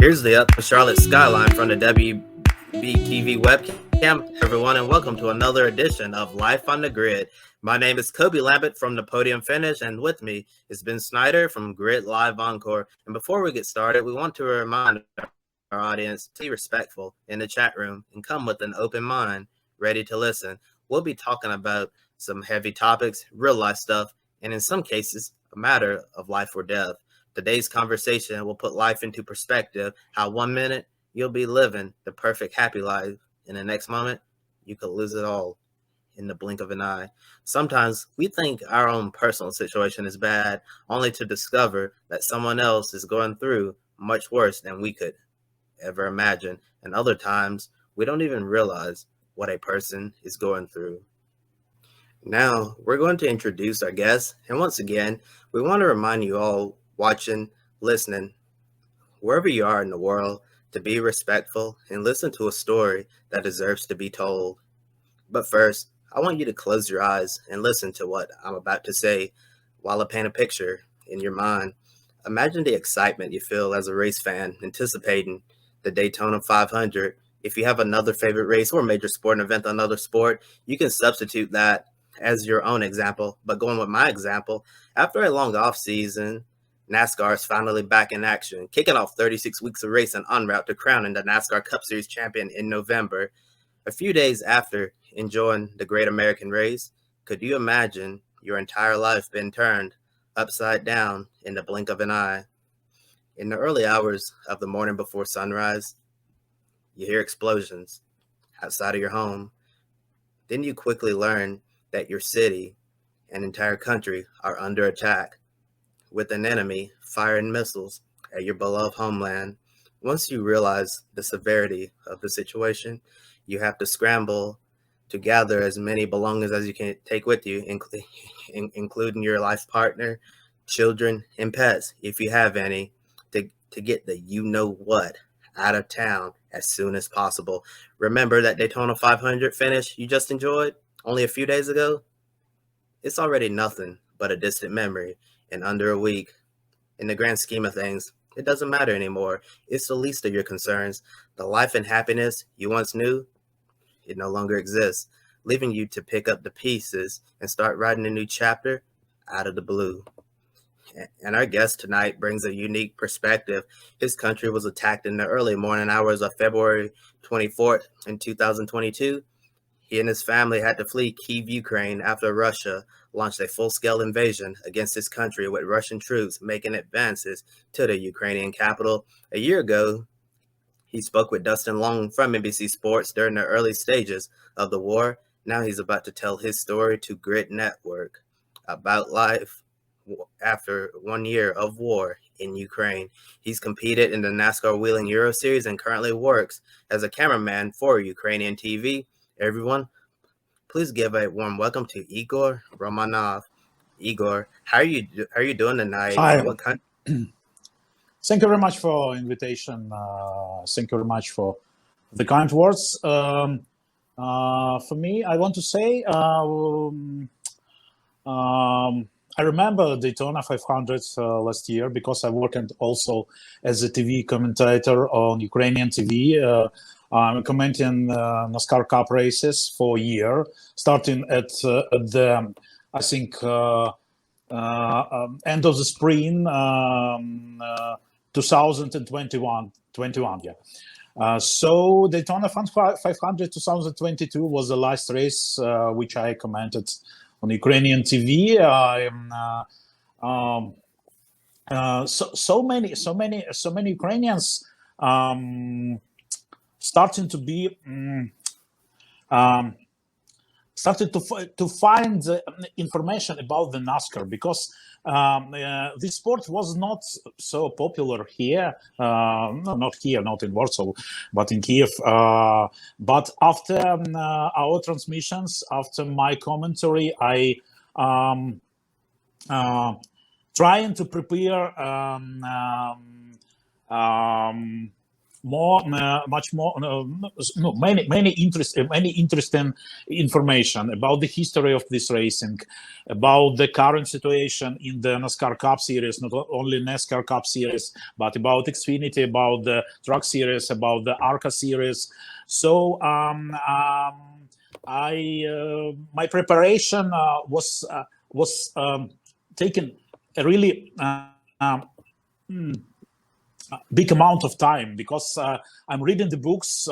Here's the up Charlotte skyline from the WBTV webcam, everyone, and welcome to another edition of Life on the Grid. My name is Kobe Lambeth from the Podium Finish, and with me is Ben Schneider from Grid Live Encore. And before we get started, we want to remind our audience to be respectful in the chat room and come with an open mind, ready to listen. We'll be talking about some heavy topics, real life stuff, and in some cases, a matter of life or death. Today's conversation will put life into perspective, how 1 minute you'll be living the perfect happy life, and the next moment you could lose it all in the blink of an eye. Sometimes we think our own personal situation is bad, only to discover that someone else is going through much worse than we could ever imagine. And other times we don't even realize what a person is going through. Now we're going to introduce our guests, and once again, we want to remind you all watching, listening, wherever you are in the world, to be respectful and listen to a story that deserves to be told. But first, I want you to close your eyes and listen to what I'm about to say while I paint a picture in your mind. Imagine the excitement you feel as a race fan anticipating the Daytona 500. If you have another favorite race or major sporting event, another sport, you can substitute that as your own example. But going with my example, after a long off season, NASCAR is finally back in action, kicking off 36 weeks of racing en route to crowning the NASCAR Cup Series champion in November. A few days after enjoying the Great American Race, could you imagine your entire life being turned upside down in the blink of an eye? In the early hours of the morning before sunrise, you hear explosions outside of your home. Then you quickly learn that your city and entire country are under attack, with an enemy firing missiles at your beloved homeland. Once you realize the severity of the situation, you have to scramble to gather as many belongings as you can take with you, including your life partner, children, and pets, if you have any, to get the you-know-what out of town as soon as possible. Remember that Daytona 500 finish you just enjoyed only a few days ago? It's already nothing but a distant memory. In under a week, in the grand scheme of things, it doesn't matter anymore. It's the least of your concerns. The life and happiness you once knew, it no longer exists, leaving you to pick up the pieces and start writing a new chapter out of the blue. And our guest tonight brings a unique perspective. His country was attacked in the early morning hours of February 24th in 2022. He and his family had to flee Kyiv, Ukraine, after Russia launched a full-scale invasion against his country, with Russian troops making advances to the Ukrainian capital. A year ago, he spoke with Dustin Long from NBC Sports during the early stages of the war. Now he's about to tell his story to Grid Network about life after 1 year of war in Ukraine. He's competed in the NASCAR Whelen Euro Series and currently works as a cameraman for Ukrainian TV. Everyone, please give a warm welcome to Igor Romanov. Igor, how are you doing tonight? Hi. Thank you very much for invitation. Thank you very much for the kind words. For me, I want to say I remember Daytona 500 last year because I worked also as a TV commentator on Ukrainian TV. I'm commenting NASCAR Cup races for a year, starting at the, I think, end of the spring 2021. So Daytona 500 2022 was the last race which I commented on Ukrainian TV. So many Ukrainians starting to be started to find information about the NASCAR, because this sport was not so popular here, not here, not in Warsaw, but in Kiev. But after our transmissions, after my commentary, I trying to prepare much more, many interesting information about the history of this racing, about the current situation in the NASCAR Cup Series, not only NASCAR Cup Series, but about Xfinity, about the Truck Series, about the ARCA Series. So my preparation was taken a really big amount of time, because I'm reading the books,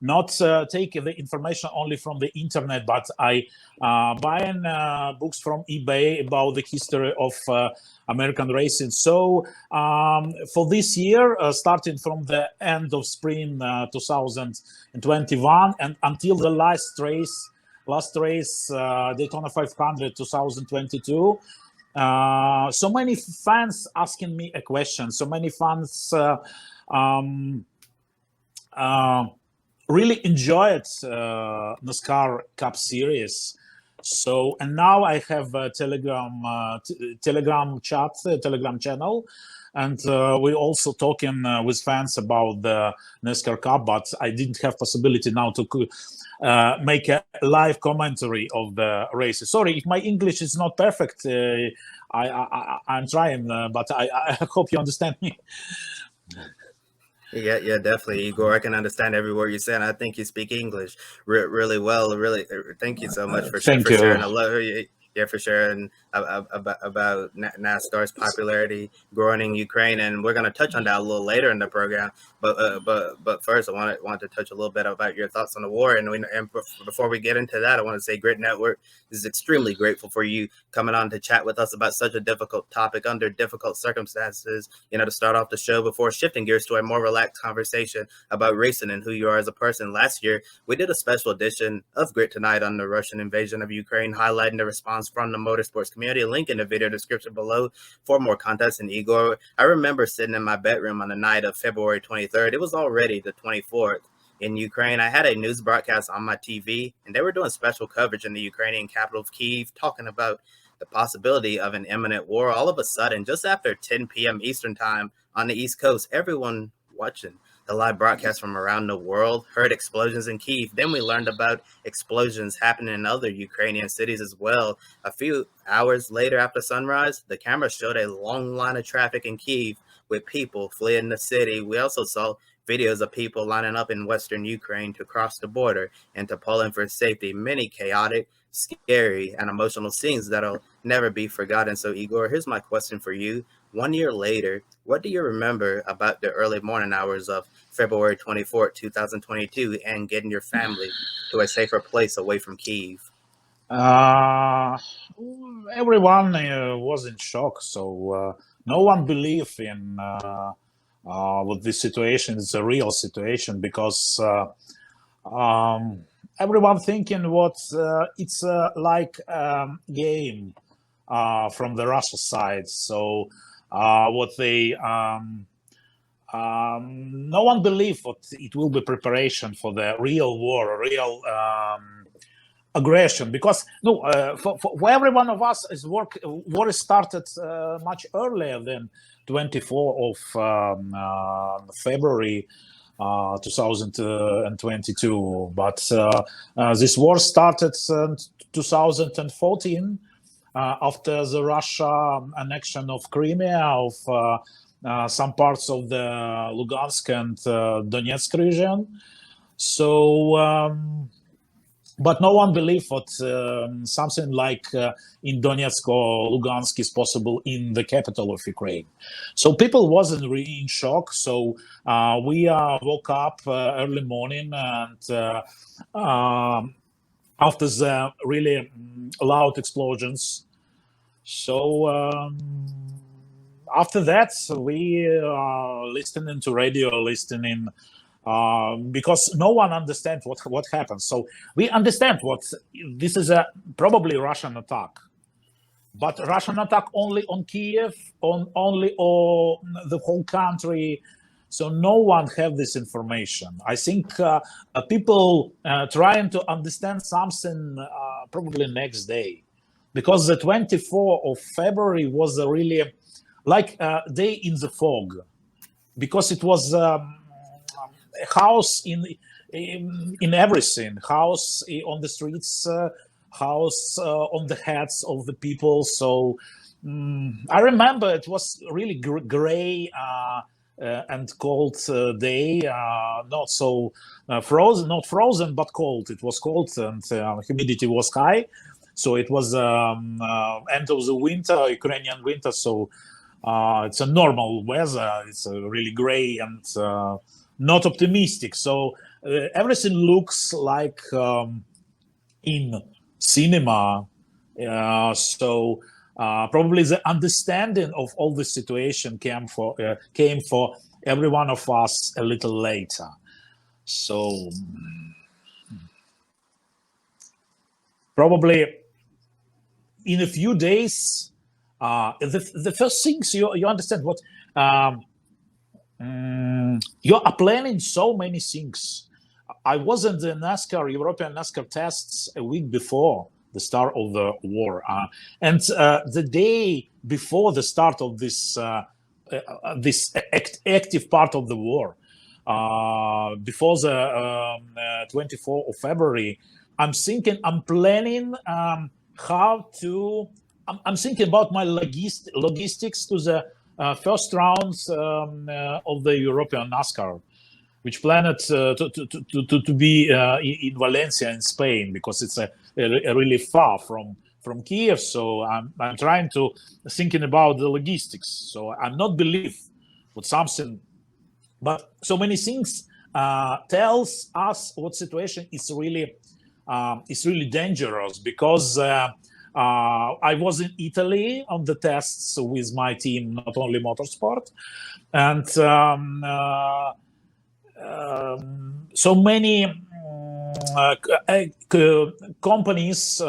not taking the information only from the internet, but I buying books from eBay about the history of American racing. So for this year, starting from the end of spring 2021 and until the last race, Daytona 500 2022, so many fans asking me a question. So many fans really enjoyed NASCAR Cup Series. So, and now I have a Telegram channel, and we're also talking with fans about the NASCAR Cup, but I didn't have possibility now to make a live commentary of the races. Sorry if my English is not perfect. I'm trying, but I hope you understand me. Yeah, definitely, Igor. I can understand every word you're saying. I think you speak English really well. Really, thank you so much for sharing. I love you. Yeah, for sharing about NASCAR's popularity growing in Ukraine, and we're going to touch on that a little later in the program. But first, I want to touch a little bit about your thoughts on the war. And before we get into that, I want to say Grit Network is extremely grateful for you coming on to chat with us about such a difficult topic under difficult circumstances. You know, to start off the show before shifting gears to a more relaxed conversation about racing and who you are as a person. Last year, we did a special edition of Grit Tonight on the Russian invasion of Ukraine, highlighting the response from the motorsports community. A link in the video description below for more context. And Igor, I remember sitting in my bedroom on the night of February 23rd. It was already the 24th in Ukraine. I had a news broadcast on my TV, and they were doing special coverage in the Ukrainian capital of Kyiv, talking about the possibility of an imminent war. All of a sudden, just after 10 p.m. Eastern time on the East Coast, everyone watching the live broadcast from around the world heard explosions in Kyiv. Then we learned about explosions happening in other Ukrainian cities as well. A few hours later after sunrise, the camera showed a long line of traffic in Kyiv with people fleeing the city. We also saw videos of people lining up in Western Ukraine to cross the border into Poland for safety. Many chaotic, scary, and emotional scenes that'll never be forgotten. So, Igor, here's my question for you. 1 year later, what do you remember about the early morning hours of February 24th, 2022, and getting your family to a safer place away from Kyiv? Everyone was in shock. So no one believed in what this situation is a real situation, because everyone thinking what it's like game from the Russia side. So what they no one believed what it will be preparation for the real war, real aggression, because for every one of us is war started much earlier than 24 of February 2022, but this war started in 2014 after the Russia annexion of Crimea, of some parts of the Lugansk and Donetsk region. So but no one believed that something like in Donetsk or Lugansk is possible in the capital of Ukraine. So people wasn't really in shock. So we woke up early morning, and after the really loud explosions. So after that, we listening to radio, listening. Because no one understands what happened. So we understand what this is probably Russian attack, but Russian attack only on Kiev, only on the whole country. So no one have this information. I think people trying to understand something probably next day, because the 24th of February was a really like a day in the fog, because it was house in everything, house on the streets, house on the heads of the people. So I remember it was really gray and cold day, not so frozen, not frozen, but cold. It was cold, and humidity was high. So it was end of the winter, Ukrainian winter. So it's a normal weather. It's really gray and not optimistic. So everything looks like in cinema. So probably the understanding of all the situation came for every one of us a little later. So probably in a few days, the first things you understand what you are planning so many things. I was in the European NASCAR tests a week before the start of the war, and the day before the start of this active part of the war, before the 24th of February, I'm planning how to. I'm thinking about my logistics to the first rounds of the European NASCAR, which planned to be in Valencia in Spain, because it's really far from Kiev. So I'm trying to thinking about the logistics. So I'm not believe what something, but so many things tells us what situation is really dangerous, because I was in Italy on the tests with my team, not only Motorsport, and so many companies,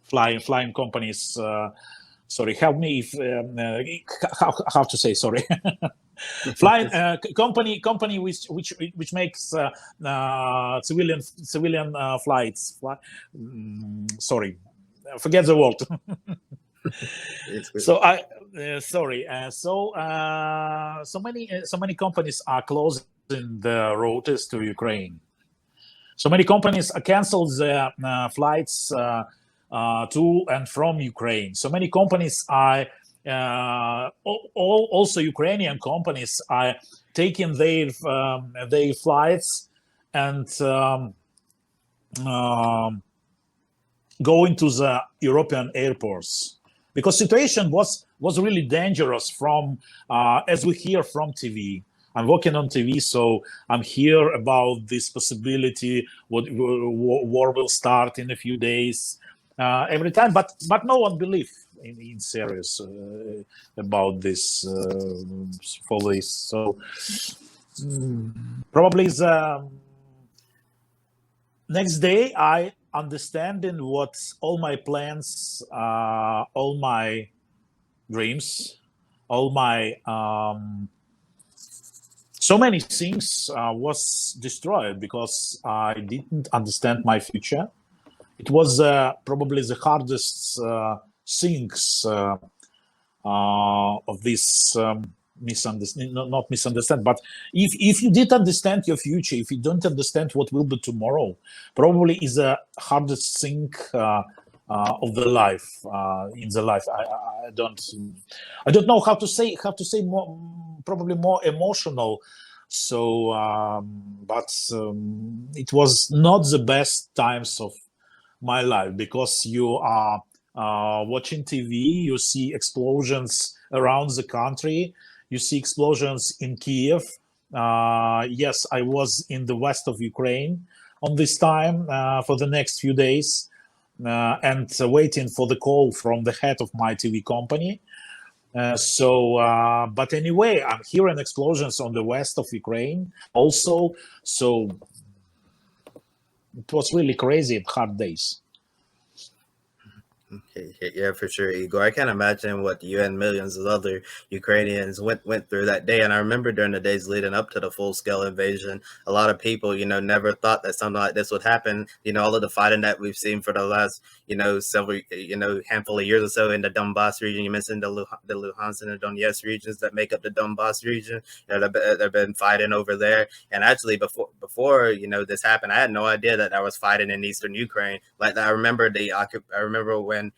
flying companies. Sorry, help me if how to say sorry. Flying company which makes civilian flights. Sorry, forget the word. So so many companies are closing the routes to Ukraine. So many companies canceled their flights to and from Ukraine. So many companies are also Ukrainian companies are taking their flights and going to the European airports, because situation was really dangerous from as we hear from TV. I'm working on TV, so I'm hear about this possibility. What war will start in a few days every time, but no one believe in serious about this for this. So probably the next day I understanding what all my plans, all my dreams, all my so many things was destroyed, because I didn't understand my future. It was probably the hardest things of this not misunderstand, but if you did understand your future, if you don't understand what will be tomorrow, probably is the hardest thing of the life in the life. I don't know how to say more, probably more emotional. So but it was not the best times of my life, because you are watching TV, you see explosions around the country, you see explosions in Kiev. Yes, I was in the west of Ukraine on this time for the next few days, and waiting for the call from the head of my TV company. But anyway, I'm hearing explosions on the west of Ukraine also. So it was really crazy and hard days. Yeah, for sure, Igor. I can't imagine what you and millions of other Ukrainians went through that day. And I remember during the days leading up to the full scale invasion, a lot of people, never thought that something like this would happen. All of the fighting that we've seen for the last, several, handful of years or so in the Donbass region. You mentioned the Luhansk and the Donetsk regions that make up the Donbass region. They've been fighting over there. And actually, before this happened, I had no idea that I was fighting in eastern Ukraine. Like I remember when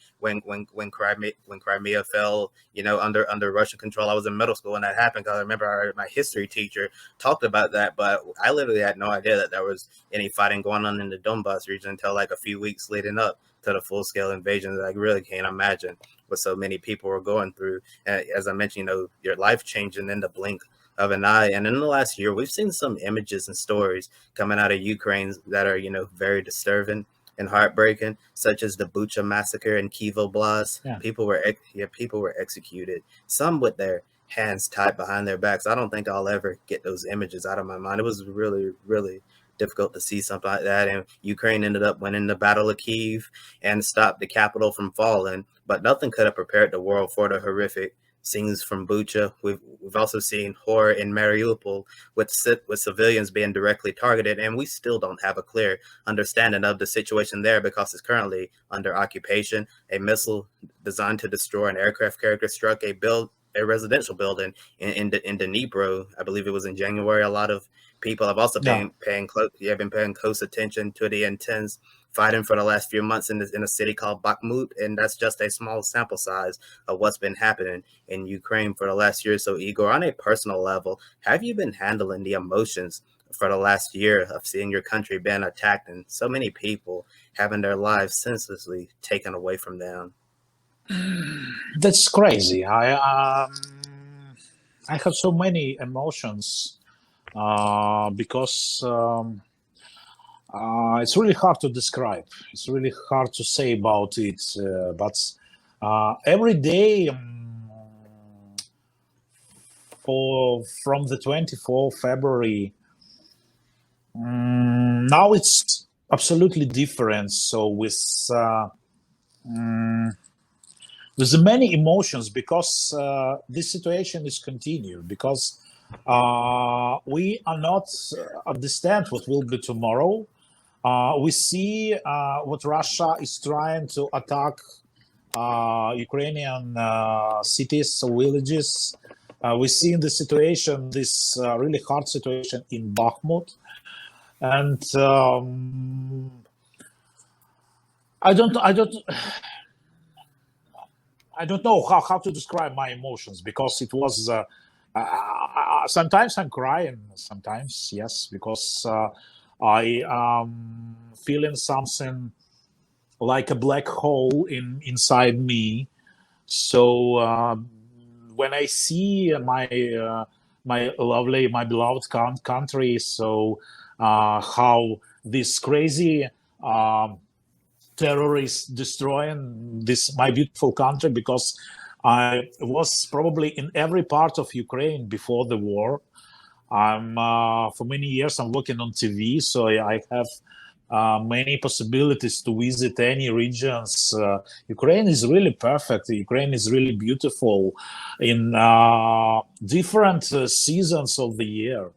Crimea fell, under Russian control. I was in middle school when that happened, because I remember my history teacher talked about that. But I literally had no idea that there was any fighting going on in the Donbass region until like a few weeks leading up to the full scale invasion. I really can't imagine what so many people were going through. And as I mentioned, your life changing in the blink of an eye. And in the last year, we've seen some images and stories coming out of Ukraine that are, very disturbing and heartbreaking, such as the Bucha massacre in Kyiv Oblast. Yeah. People were executed, some with their hands tied behind their backs. I don't think I'll ever get those images out of my mind. It was really, really difficult to see something like that. And Ukraine ended up winning the Battle of Kyiv and stopped the capital from falling. But nothing could have prepared the world for the horrific scenes from Bucha. We've also seen horror in Mariupol with civilians being directly targeted, and we still don't have a clear understanding of the situation there because it's currently under occupation. A missile designed to destroy an aircraft carrier struck a residential building in Dnipro. I believe it was in January. A lot of people have also been paying close attention to the intense fighting for the last few months in a city called Bakhmut, and that's just a small sample size of what's been happening in Ukraine for the last year. So, Igor, on a personal level, have you been handling the emotions for the last year of seeing your country being attacked and so many people having their lives senselessly taken away from them? That's crazy. I have so many emotions because it's really hard to describe. It's really hard to say about it. But every day from the 24th February, now it's absolutely different. So with there's many emotions because this situation is continued, because we are not understand what will be tomorrow. We see what Russia is trying to attack Ukrainian cities, villages. We see in the situation, this really hard situation in Bakhmut. And I don't know how to describe my emotions, because it was sometimes I'm crying, sometimes yes, because I am feeling something like a black hole inside me. So when I see my beloved country, so how this crazy terrorists destroying my beautiful country, because I was probably in every part of Ukraine before the war. I'm for many years I'm working on TV, so I have many possibilities to visit any regions. Ukraine is really perfect. Ukraine is really beautiful in different seasons of the year.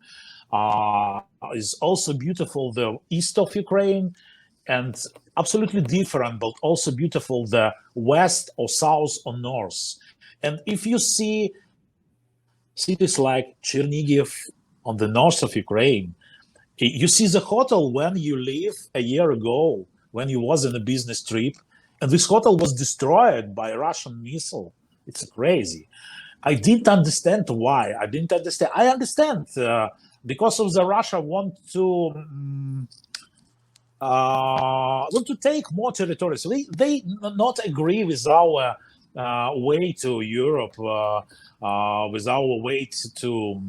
Is also beautiful the east of Ukraine, and absolutely different, but also beautiful the west or south or north. And if you see cities like Chernihiv on the north of Ukraine, you see the hotel when you leave a year ago, when you was on a business trip, and this hotel was destroyed by a Russian missile. It's crazy. I didn't understand why. I understand because of the Russia want to take more territory. So they not agree with our way to Europe, with our way to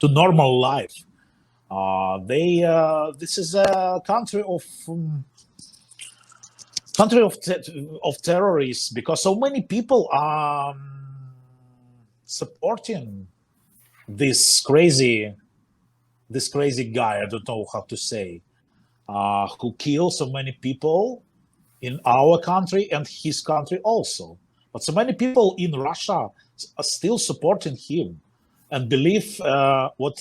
normal life. This is a country of terrorists, because so many people are supporting this crazy guy. I don't know how to say. Who killed so many people in our country and his country also. But so many people in Russia are still supporting him and believe what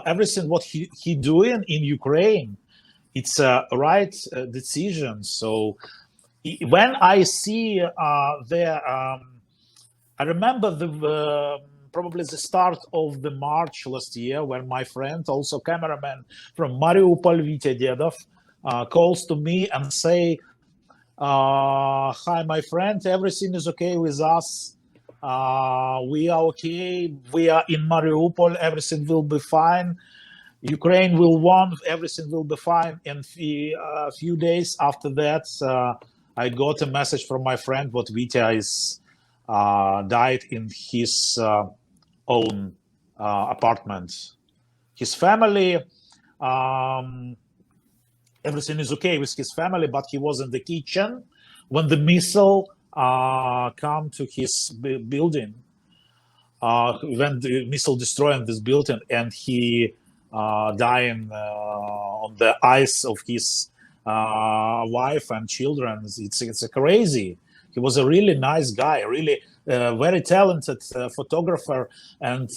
everything what he doing in Ukraine, it's a right decision. So when I see I remember probably the start of the March last year when my friend, also cameraman from Mariupol, Vitya Dedov, calls to me and say, hi, my friend, everything is okay with us. We are okay. We are in Mariupol. Everything will be fine. Ukraine will win. Everything will be fine. And a few days after that, I got a message from my friend what Vitya is died in his own apartment. His family, everything is okay with his family, but he was in the kitchen when the missile come to his building. When the missile destroying this building, and he dying on the eyes of his wife and children. It's crazy. He was a really nice guy, really very talented photographer and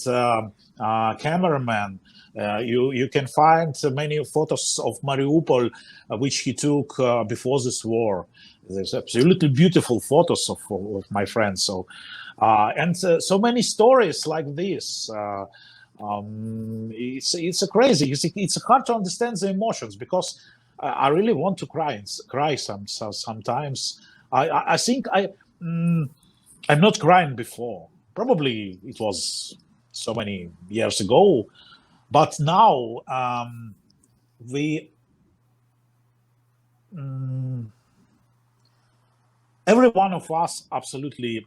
cameraman. You can find many photos of Mariupol which he took before this war. There's absolutely beautiful photos of my friend. So and so many stories like this. It's a crazy. It's hard to understand the emotions because I really want to cry sometimes. I think I'm not crying before. Probably it was so many years ago, but now every one of us absolutely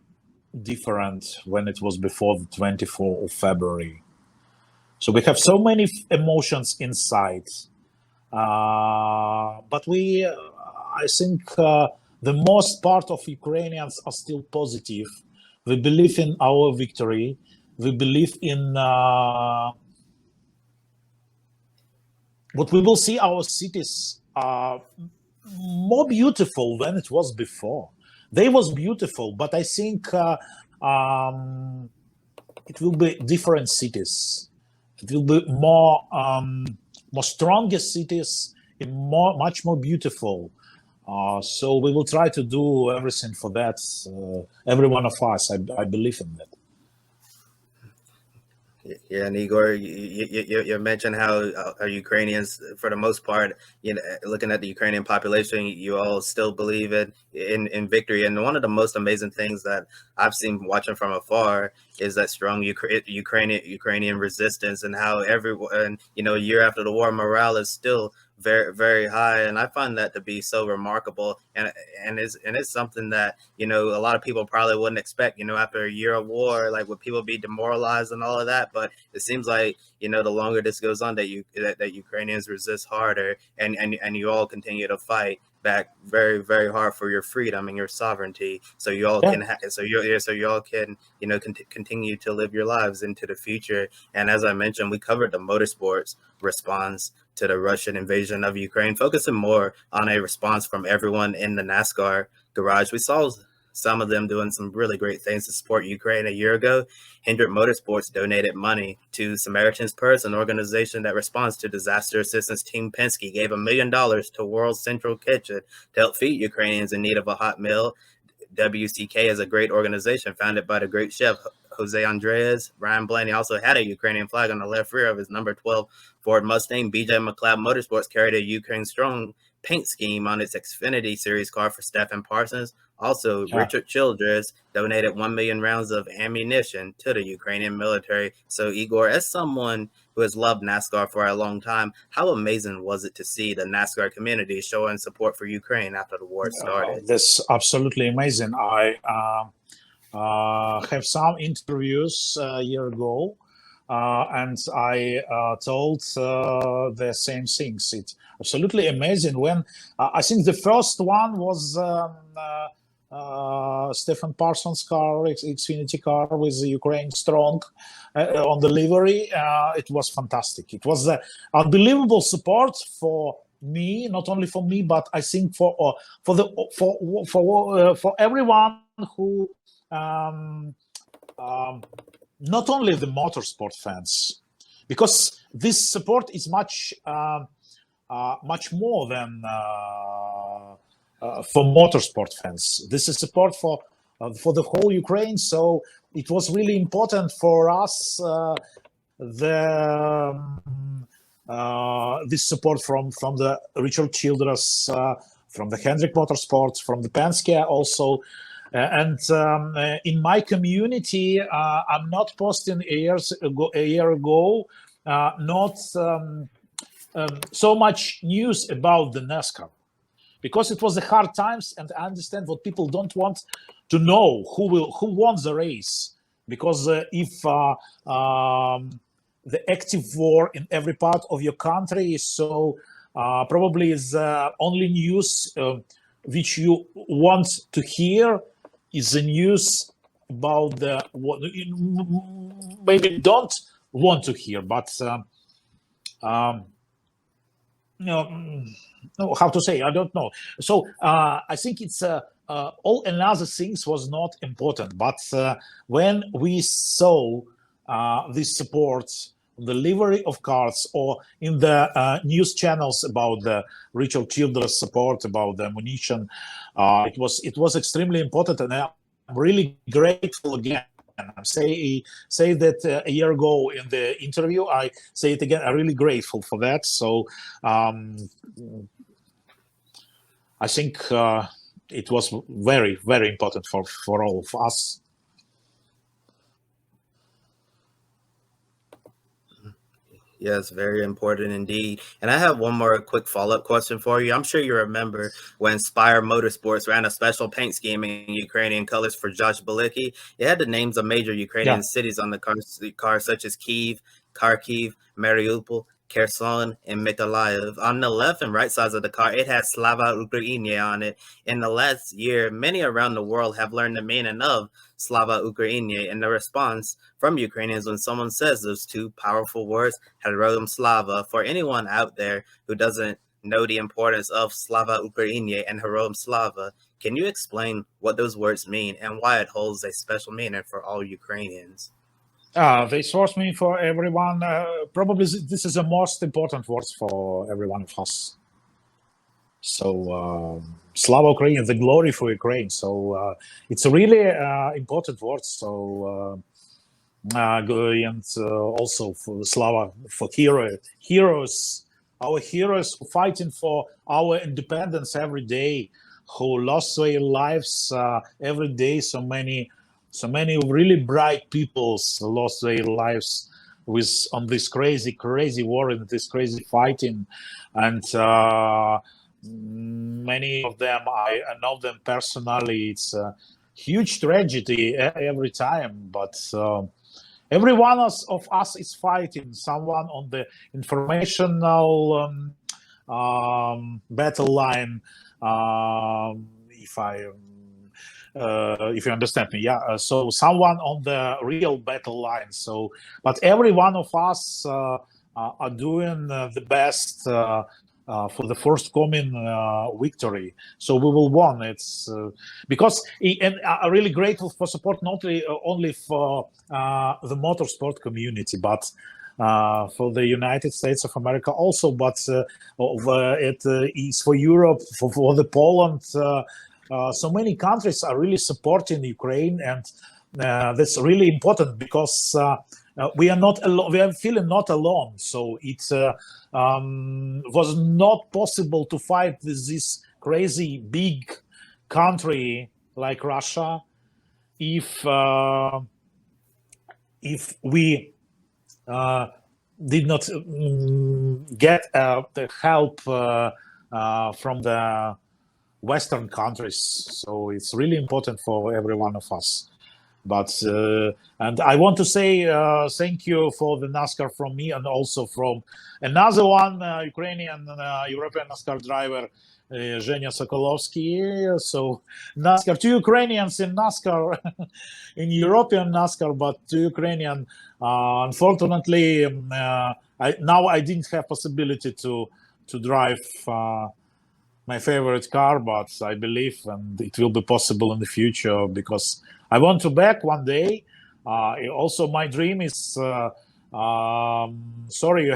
different when it was before the 24th of February. So we have so many emotions inside. But I think the most part of Ukrainians are still positive. We believe in our victory. We believe in what we will see our cities more beautiful than it was before. They was beautiful, but I think it will be different cities. It will be more stronger cities, much more beautiful. So we will try to do everything for that. Every one of us, I believe in that. Yeah, and Igor, you mentioned how Ukrainians, for the most part, looking at the Ukrainian population, you all still believe in victory. And one of the most amazing things that I've seen watching from afar is that strong Ukrainian resistance, and how everyone, year after the war, morale is still very, very high. And I find that to be so remarkable, and it's something that a lot of people probably wouldn't expect, after a year of war. Like, would people be demoralized and all of that? But it seems like the longer this goes on, that Ukrainians resist harder, and you all continue to fight back very, very hard for your freedom and your sovereignty, so you all can continue to live your lives into the future. And as I mentioned, we covered the Motorsports response to the Russian invasion of Ukraine, focusing more on a response from everyone in the NASCAR garage. We saw some of them doing some really great things to support Ukraine. A year ago, Hendrick Motorsports donated money to Samaritan's Purse, an organization that responds to disaster assistance. Team Penske gave $1 million to World Central Kitchen to help feed Ukrainians in need of a hot meal. WCK is a great organization founded by the great chef Jose Andres. Ryan Blaney also had a Ukrainian flag on the left rear of his number 12 Ford Mustang. BJ McLeod Motorsports carried a Ukraine strong paint scheme on its Xfinity Series car for Stephen Parsons. Also, Richard Childress donated 1 million rounds of ammunition to the Ukrainian military. So, Igor, as someone who has loved NASCAR for a long time, how amazing was it to see the NASCAR community showing support for Ukraine after the war started? That's absolutely amazing. I have some interviews a year ago, and I told the same things. It's absolutely amazing. When I think the first one was Stephen Parsons' car, Xfinity car with Ukraine strong on the livery. It was fantastic. It was unbelievable support for me, not only for me, but I think for everyone who not only the motorsport fans, because this support is much more than for motorsport fans. This is support for the whole Ukraine. So it was really important for us this support from the Richard Childress, from the Hendrick Motorsports, from the Penske also. And in my community, I'm not posting a year ago, not so much news about the NASCAR, because it was the hard times, and I understand what people don't want to know who won the race, because if the active war in every part of your country, so probably is only news which you want to hear is the news about what you maybe don't want to hear, but how to say, I don't know. So I think it's all another things was not important, but when we saw this support, the delivery of cars, or in the news channels about the Richard Childress support, about the ammunition, it was extremely important, and I'm really grateful again. I say that a year ago in the interview. I say it again. I'm really grateful for that. So I think it was very, very important for all of us. Yes, very important indeed. And I have one more quick follow-up question for you. I'm sure you remember when Spire Motorsports ran a special paint scheme in Ukrainian colors for Josh Bilicki. It had the names of major Ukrainian cities on the car, such as Kyiv, Kharkiv, Mariupol, Kherson, and Mykolaiv. On the left and right sides of the car, it had Slava Ukraini on it. In the last year, many around the world have learned the meaning of Slava Ukraini, and the response from Ukrainians when someone says those two powerful words, Heroyam Slava. For anyone out there who doesn't know the importance of Slava Ukraini and Heroyam Slava, can you explain what those words mean and why it holds a special meaning for all Ukrainians? They source me for everyone. Probably this is the most important words for every one of us. So Slava Ukraine, the glory for Ukraine. So it's a really important word. So and also for Slava, for heroes, our heroes fighting for our independence every day, who lost their lives every day. So many really bright people lost their lives on this crazy war and this crazy fighting, and many of them I know them personally. It's a huge tragedy every time, but every one of us is fighting. Someone on the informational battle line, if you understand me, so someone on the real battle line. So, but every one of us are doing the best for the forthcoming victory. So we will win. It's because, and I'm really grateful for support, not only for the motorsport community, but for the United States of America also, but it is for Europe, for the Poland. So many countries are really supporting Ukraine, and that's really important because we are not alone. We are feeling not alone. So it was not possible to fight with this crazy big country like Russia if we did not get the help from the Western countries. So it's really important for every one of us. But and I want to say thank you for the NASCAR from me, and also from another one Ukrainian European NASCAR driver, Zhenya Sokolovsky. So NASCAR, two Ukrainians in NASCAR, in European NASCAR, but two Ukrainian. Unfortunately, I didn't have possibility to to drive my favorite car, but I believe and it will be possible in the future because I want to back one day. Also, my dream is. Sorry,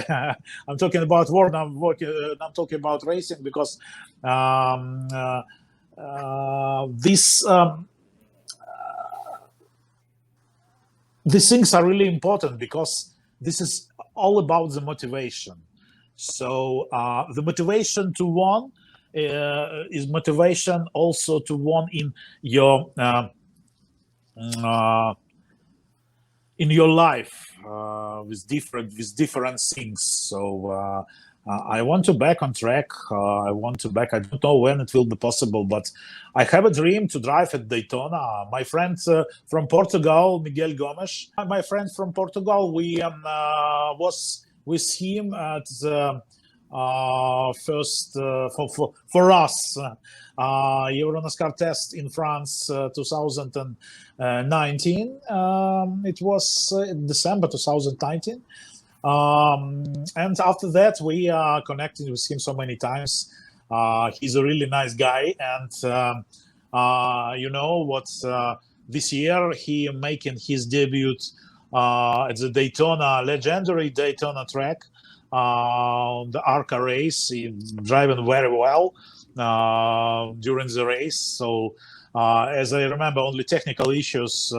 I'm talking about work. I'm talking about racing because these things are really important because this is all about the motivation. So the motivation to win is motivation also to win in your life with different things. So I want to back on track. I don't know when it will be possible, but I have a dream to drive at Daytona. My friend from Portugal, Miguel Gomes, my friend from Portugal, we was with him at the first for us Euro NASCAR test in France 2019. It was December 2019. And after that, we are connected with him so many times. He's a really nice guy, and you know what? This year he making his debut at the Daytona, legendary Daytona track, the ARCA race. He's driving very well during the race. So, as I remember, only technical issues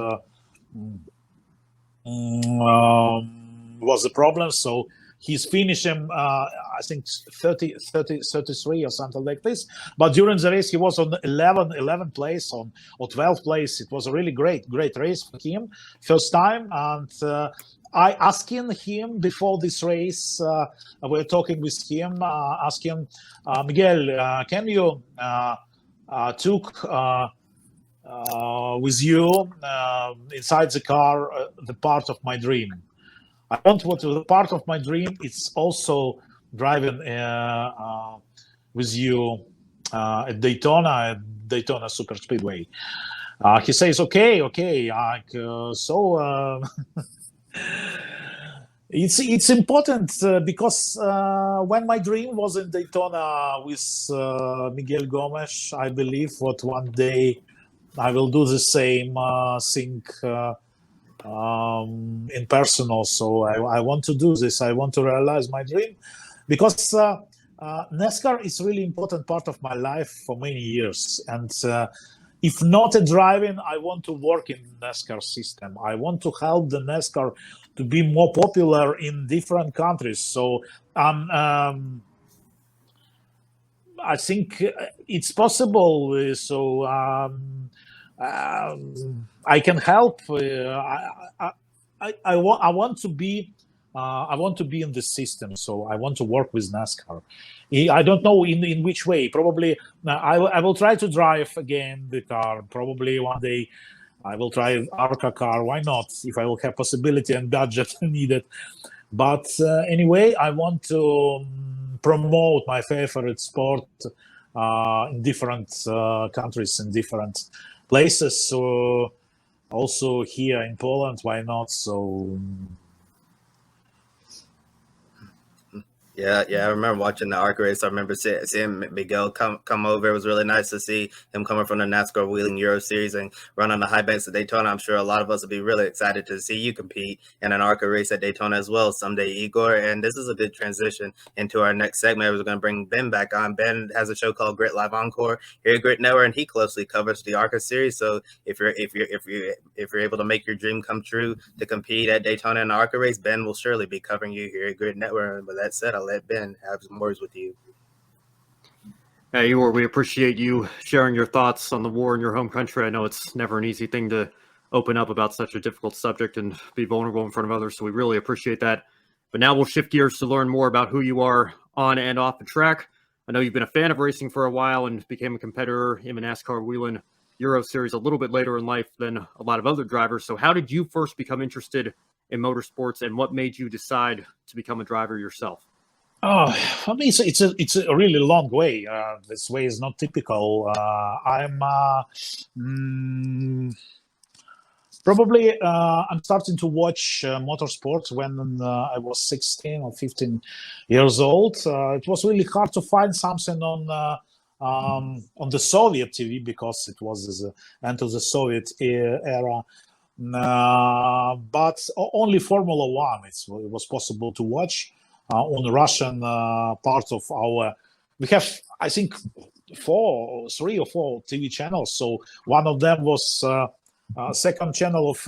was the problem. So he's finishing, I think 33 or something like this. But during the race, he was on 11th place or 12th place. It was a really great race for him, first time. And I asking him before this race, we were talking with him, asking Miguel, can you took with you inside the car the part of my dream? I want what the part of my dream. It's also driving with you at Daytona Super Speedway. He says, okay. So it's important because when my dream was in Daytona with Miguel Gomes, I believe that one day I will do the same thing. In personal, so I want to do this. I want to realize my dream because NASCAR is really important part of my life for many years. And if not in driving, I want to work in NASCAR system. I want to help the NASCAR to be more popular in different countries. So I think it's possible. So. I can help. I want to be in the system. So I want to work with NASCAR. I don't know in which way. Probably I will try to drive again the car. Probably one day I will try ARCA car. Why not? If I will have possibility and budget needed. But anyway, I want to promote my favorite sport in different countries, in different places. So also here in Poland, why not? So Yeah, I remember watching the ARCA race. I remember seeing Miguel come over. It was really nice to see him coming from the NASCAR Whelen Euro Series and run on the high banks of Daytona. I'm sure a lot of us would be really excited to see you compete in an ARCA race at Daytona as well someday, Igor. And this is a good transition into our next segment. We're going to bring Ben back on. Ben has a show called Grit Live Encore here at Grit Network, and he closely covers the ARCA series. So if you're able to make your dream come true to compete at Daytona in the ARCA race, Ben will surely be covering you here at Grit Network. And with that said, I'll let Ben have some words with you. Hey, Igor, we appreciate you sharing your thoughts on the war in your home country. I know it's never an easy thing to open up about such a difficult subject and be vulnerable in front of others, so we really appreciate that. But now we'll shift gears to learn more about who you are on and off the track. I know you've been a fan of racing for a while and became a competitor in the NASCAR Whelen Euro Series a little bit later in life than a lot of other drivers. So how did you first become interested in motorsports, and what made you decide to become a driver yourself? Oh, for me, it's a really long way. This way is not typical. Probably I'm starting to watch motorsports when I was 16 or 15 years old. It was really hard to find something on the Soviet TV because it was the end of the Soviet era. But only Formula One it was possible to watch on the Russian part of our. We have, I think, 3 or 4 TV channels. So one of them was second channel of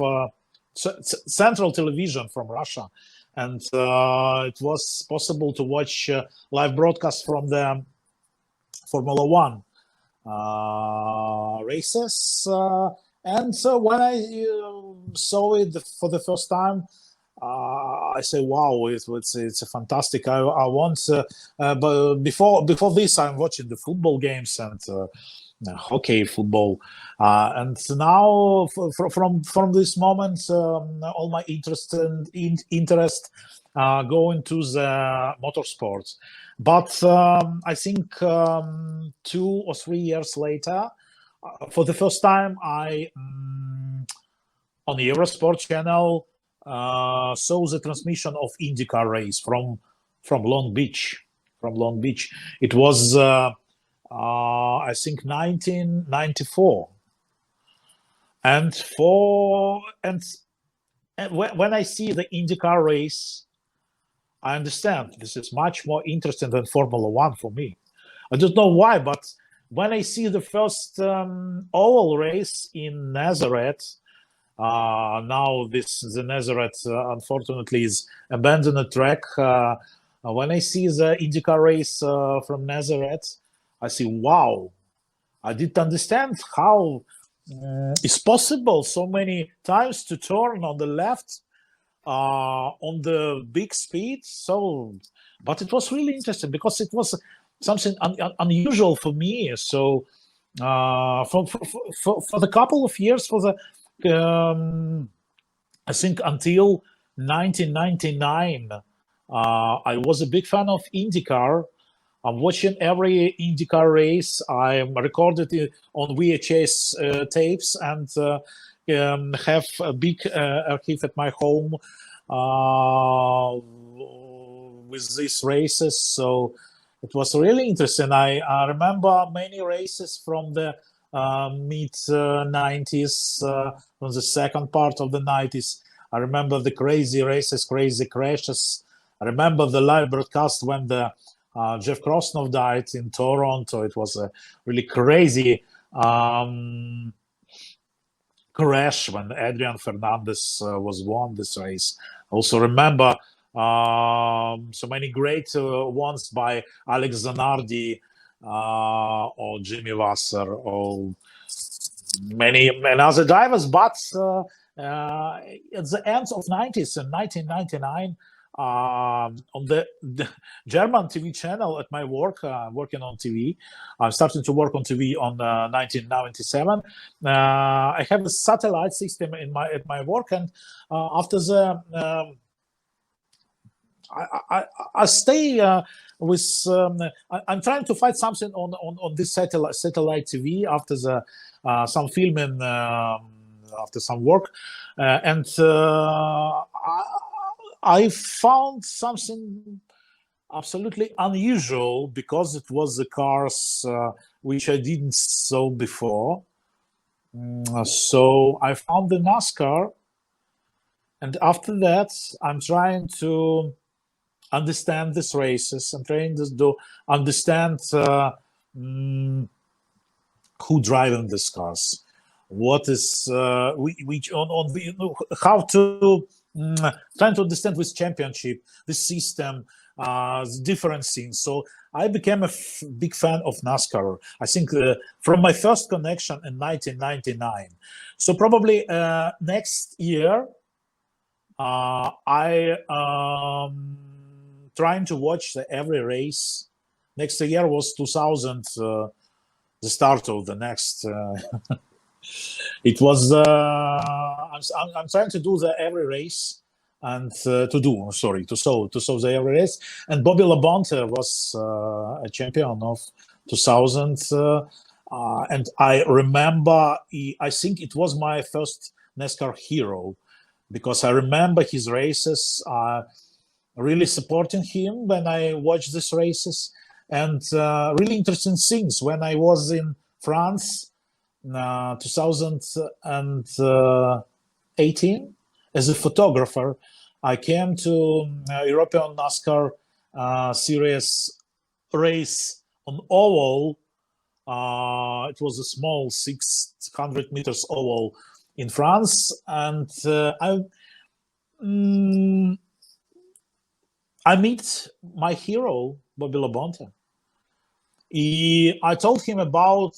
Central Television from Russia, and it was possible to watch live broadcast from the Formula One races. And so when I saw it for the first time, I say, "Wow, it's a fantastic." I want, but before this, I'm watching the football games and hockey, football, and now from this moment, all my interest go into the motorsports. But I think 2 or 3 years later, for the first time, I on the Eurosport channel saw the transmission of IndyCar race from Long Beach. It was I think 1994, and when I see the IndyCar race, I understand this is much more interesting than Formula One for me. I don't know why, but when I see the first oval race in Nazareth, now the Nazareth unfortunately is abandoned track. When I see the IndyCar race from Nazareth, I say, wow, I didn't understand how it's possible so many times to turn on the left on the big speed. So, but it was really interesting because it was something unusual for me. So for the couple of years, for the I think until 1999, I was a big fan of IndyCar. I'm watching every IndyCar race. I recorded it on VHS tapes and have a big archive at my home with these races. So it was really interesting. I remember many races from the mid 90s, from the second part of the 90s. I remember the crazy races, crazy crashes. I remember the live broadcast when the Jeff Krosnov died in Toronto. It was a really crazy crash when Adrian Fernandez was won this race. I also remember so many great ones by Alex Zanardi or Jimmy Wasser or many other drivers. But at the end of 90s, in 1999, on the German TV channel at my work, working on TV. I'm starting to work on TV on 1997. I have a satellite system at my work, and after the I stay with. I'm trying to find something on this satellite TV after the some filming after some work, and I found something absolutely unusual because it was the cars which I didn't saw before. So I found the NASCAR, and after that, I'm trying to understand these races. I'm trying to understand who driving these cars, what is which on the how to. Trying to understand this championship, this system, the different things. So I became a big fan of NASCAR. I think from my first connection in 1999. So probably next year, I trying to watch every race. Next year was 2000, the start of the next. It was I'm trying to do every race and to solve the every race. And Bobby Labonte was a champion of 2000, and I remember I think it was my first NASCAR hero, because I remember his races, really supporting him when I watched these races, and really interesting things when I was in France, 2018, as a photographer. I came to European NASCAR Series race on oval. It was a small 600 meters oval in France, and I meet my hero, Bobby Labonte. I told him about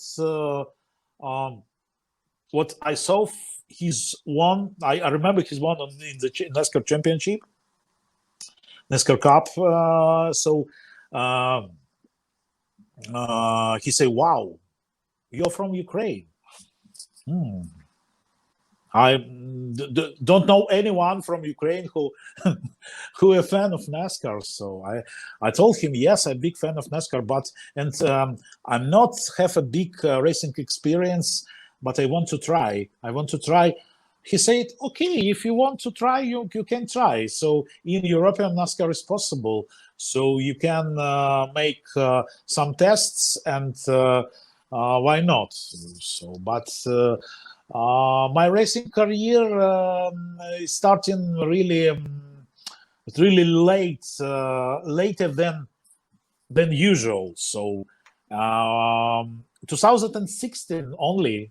what I saw. He's won. I remember he's won in the NASCAR Championship, NASCAR Cup. He said, "Wow, you're from Ukraine." I don't know anyone from Ukraine who a fan of NASCAR. So I told him, yes, I'm a big fan of NASCAR, I'm not have a big racing experience, but I want to try. He said, okay, if you want to try, you can try. So in European NASCAR is possible. So you can make some tests, and why not? My racing career is starting really late, later than usual. So 2016 only,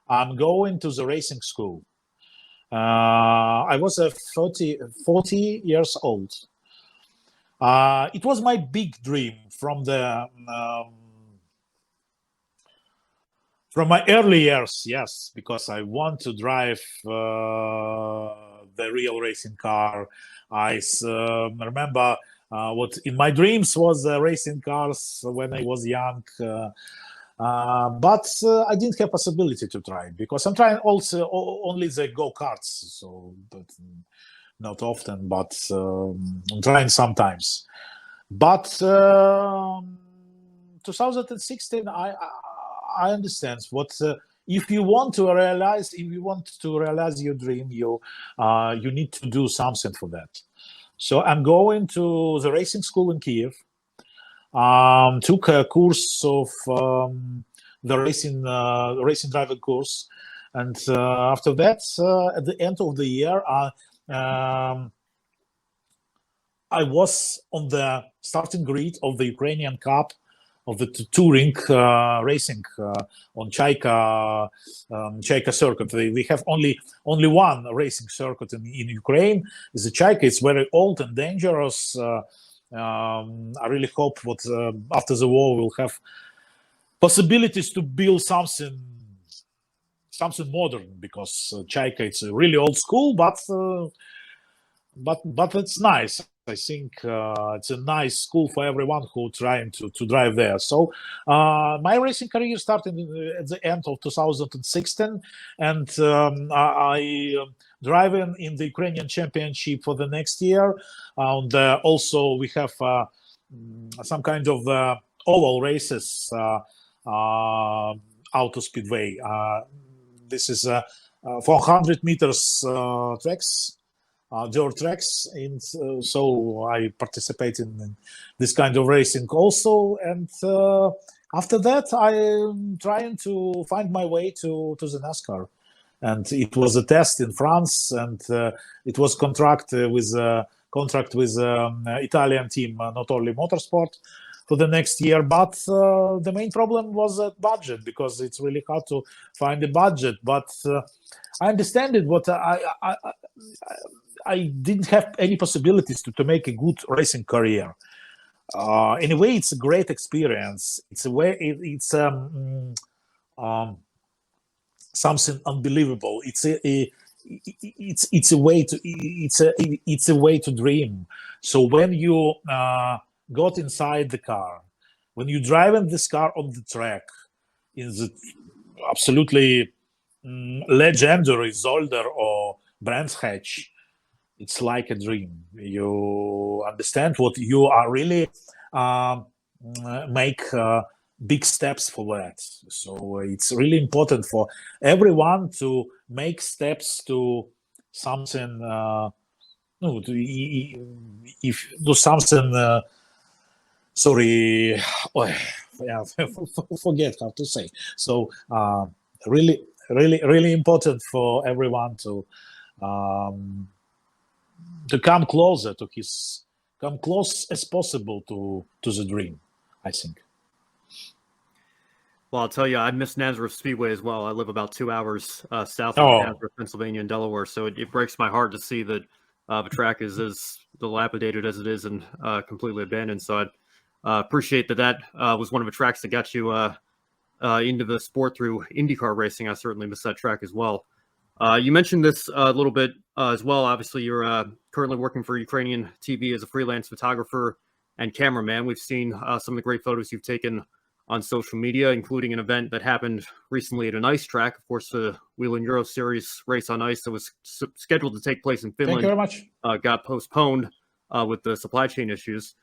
I'm going to the racing school. I was 40 years old. It was my big dream from my early years, yes, because I want to drive the real racing car. I remember what in my dreams was racing cars when I was young, but I didn't have possibility to try, because I'm trying also only the go-karts, so but not often, but I'm trying sometimes. But 2016, I understand what if you want to realize your dream, you need to do something for that. So I'm going to the racing school in Kiev. Took a course of the racing driver course, and after that, at the end of the year, I was on the starting grid of the Ukrainian Cup, of the touring racing on Chaika circuit. We have only one racing circuit in Ukraine. It's the Chaika. It's very old and dangerous. I really hope that after the war we'll have possibilities to build something modern, because Chaika, it's a really old school, but it's nice. I think it's a nice school for everyone who trying to drive there. So my racing career started at the end of 2016, and I driving in the Ukrainian Championship for the next year. And also we have some kind of oval races, auto speedway. This is 400 meters tracks. Dirt tracks, and so I participate in this kind of racing also. And after that, I'm trying to find my way to the NASCAR. And it was a test in France, and it was contract with Italian team, not only Motorsport, for the next year. But the main problem was budget, because it's really hard to find a budget. But I understand it. What I didn't have any possibilities to make a good racing career. In a way, it's a great experience. It's a way. It's something unbelievable. It's a way to dream. So when you got inside the car, when you drive in this car on the track, in the absolutely legendary Zolder or Brands Hatch, it's like a dream. You understand what you are really make big steps for that. So it's really important for everyone to make steps to something. No, if do something. Sorry, oh, yeah, forget how to say. So really, really important for everyone to come closer to come close as possible to the dream, I think. Well, I'll tell you, I miss Nazareth Speedway as well. I live about 2 hours south of Oh, Nazareth, Pennsylvania, and Delaware, so it breaks my heart to see that the track is as dilapidated as it is and completely abandoned. So I appreciate that was one of the tracks that got you into the sport through IndyCar racing. I certainly miss that track as well. You mentioned this a little bit as well. Obviously, you're currently working for Ukrainian TV as a freelance photographer and cameraman. We've seen some of the great photos you've taken on social media, including an event that happened recently at an ice track. Of course, the Whelen Euro Series race on ice that was scheduled to take place in Finland. thank you very much. Got postponed with the supply chain issues.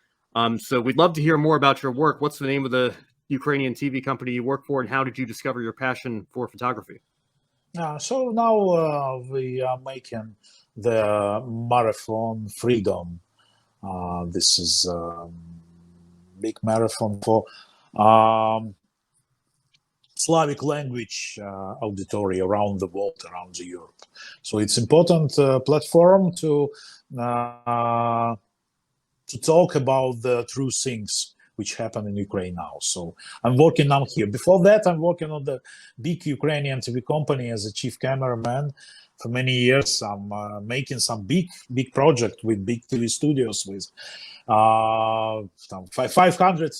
So we'd love to hear more about your work. What's the name of the Ukrainian TV company you work for, and how did you discover your passion for photography? So now we are making the Marathon Freedom. This is a big marathon for Slavic language auditory around the world, around Europe. So it's important platform to talk about the true things which happen in Ukraine now. So I'm working now here. Before that, I'm working on the big Ukrainian TV company as a chief cameraman for many years. I'm making some big project with big TV studios with 500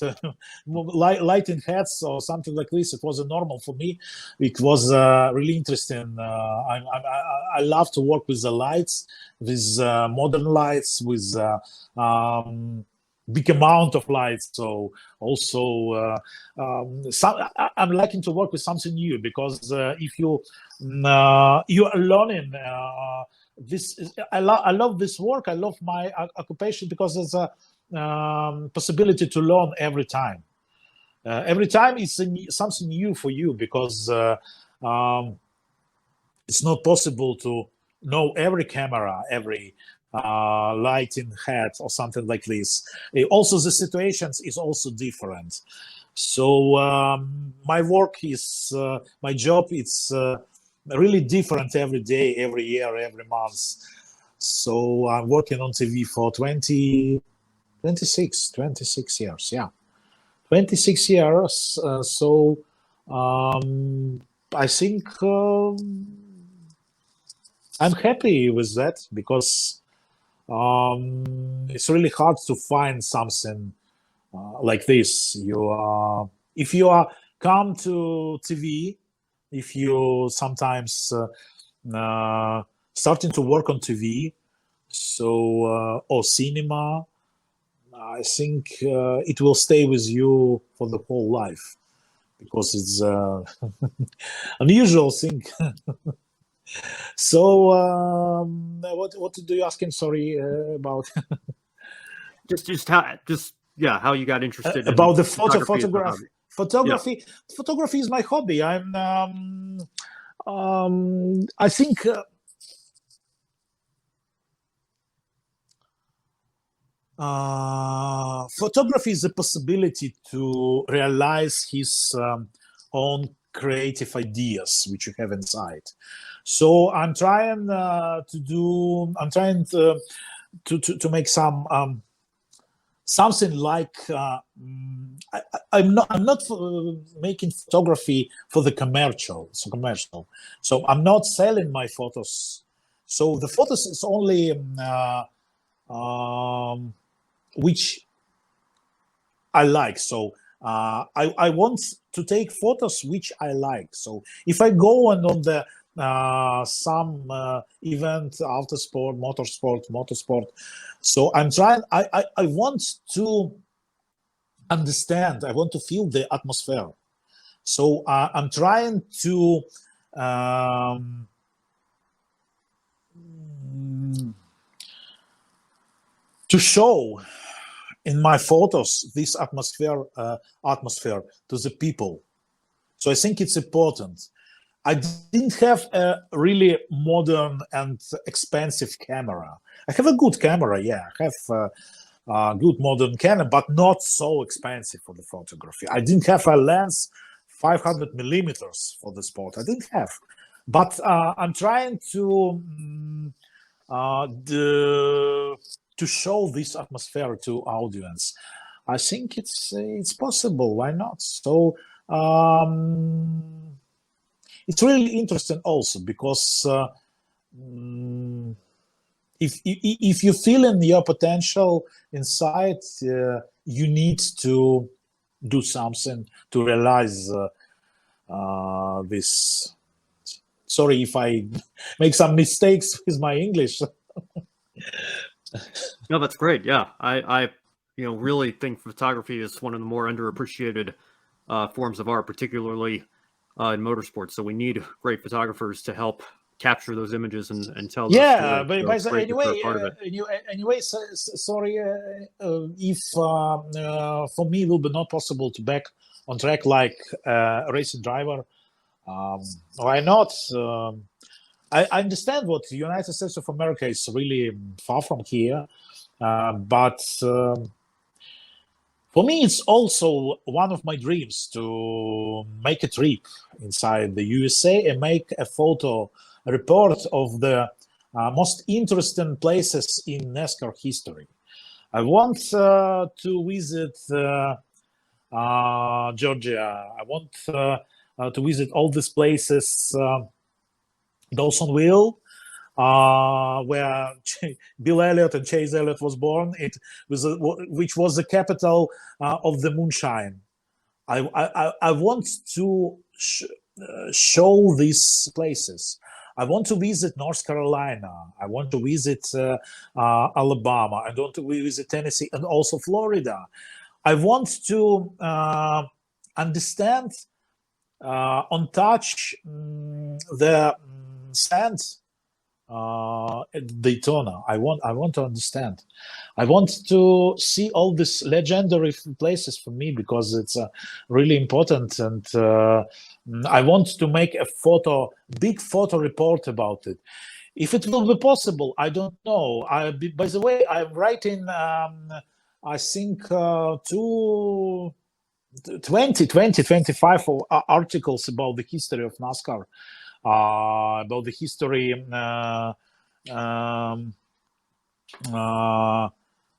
lighting heads or something like this. It was normal for me. It was really interesting. I love to work with the lights, with modern lights, with big amount of lights. So also I'm liking to work with something new, because if you are learning this is, I love this work. I love my occupation because there's a possibility to learn every time. Every time it's something new for you, because it's not possible to know every camera, every lighting head or something like this. Also, the situations is also different. So my work is, my job, it's really different every day, every year, every month. So I'm working on TV for 26 years, yeah. 26 years. So I think I'm happy with that, because it's really hard to find something like this. If you are come to TV, if you sometimes starting to work on TV, so or cinema, I think it will stay with you for the whole life, because it's unusual thing. So what do you asking? Sorry about how you got interested about in the photography. photography. Yeah. Photography is my hobby. I think photography is the possibility to realize his own creative ideas which you have inside. So I'm trying to make some something like I'm not making photography for the commercial. So I'm not selling my photos. So the photos is only which I like. So I want to take photos which I like. So if I go on the some event, autosport, motorsport, so I'm trying. I want to understand. I want to feel the atmosphere. So I'm trying to show in my photos this atmosphere to the people. So I think it's important. I didn't have a really modern and expensive camera. I have a good camera, yeah. I have a good modern camera, but not so expensive for the photography. I didn't have a lens 500 millimeters for the sport. I didn't have. But I'm trying to show this atmosphere to audience. I think it's possible. Why not? So it's really interesting also because if you feel in your potential inside, you need to do something to realize this. Sorry if I make some mistakes with my English. No, that's great. Yeah, I really think photography is one of the more underappreciated forms of art, particularly in motorsports. So we need great photographers to help capture those images and tell. Yeah, the story. but So anyway, sorry if for me it will be not possible to back on track like a racing driver. Why not? I understand what the United States of America is really far from here, but for me, it's also one of my dreams to make a trip inside the USA and make a photo report of the most interesting places in NASCAR history. I want to visit Georgia. I want to visit all these places, Dawsonville, where Bill Elliott and Chase Elliott was born. It was which was the capital of the moonshine. I want to show these places. I want to visit North Carolina. I want to visit Alabama. I want to visit Tennessee and also Florida. I want to understand on touch the sands at Daytona. I want to understand. I want to see all these legendary places for me because it's really important, and I want to make a big photo report about it. If it will be possible, I don't know. By the way, I'm writing, I think, 25 articles about the history of NASCAR, about the history,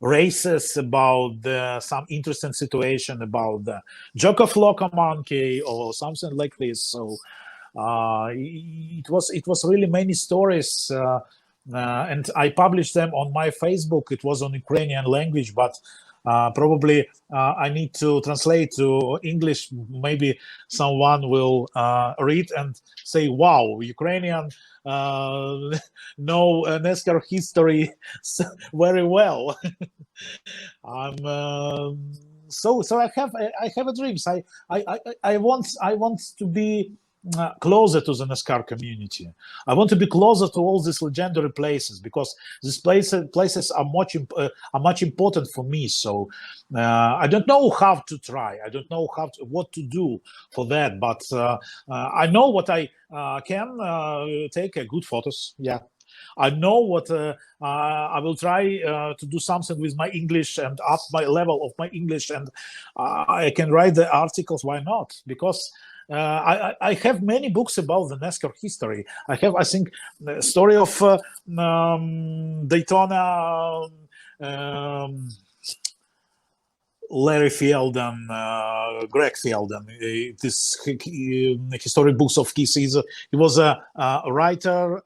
races, about some interesting situation about the Jock of Loca Monkey or something like this. So it was really many stories, and I published them on my Facebook. It was on Ukrainian language, but probably I need to translate to English. Maybe someone will read and say, wow, Ukrainian know NASCAR history very well. So I have a dreams. I want to be closer to the NASCAR community. I want to be closer to all these legendary places because these places are much important for me. So I don't know how to try. I don't know what to do for that. But I know what I can take good photos. Yeah. I know what I will try to do something with my English and up my level of my English, and I can write the articles. Why not? Because I have many books about the NASCAR history. I think, the story of Daytona, Larry Fielden, Greg Fielden. This historic books of Keith. He was a writer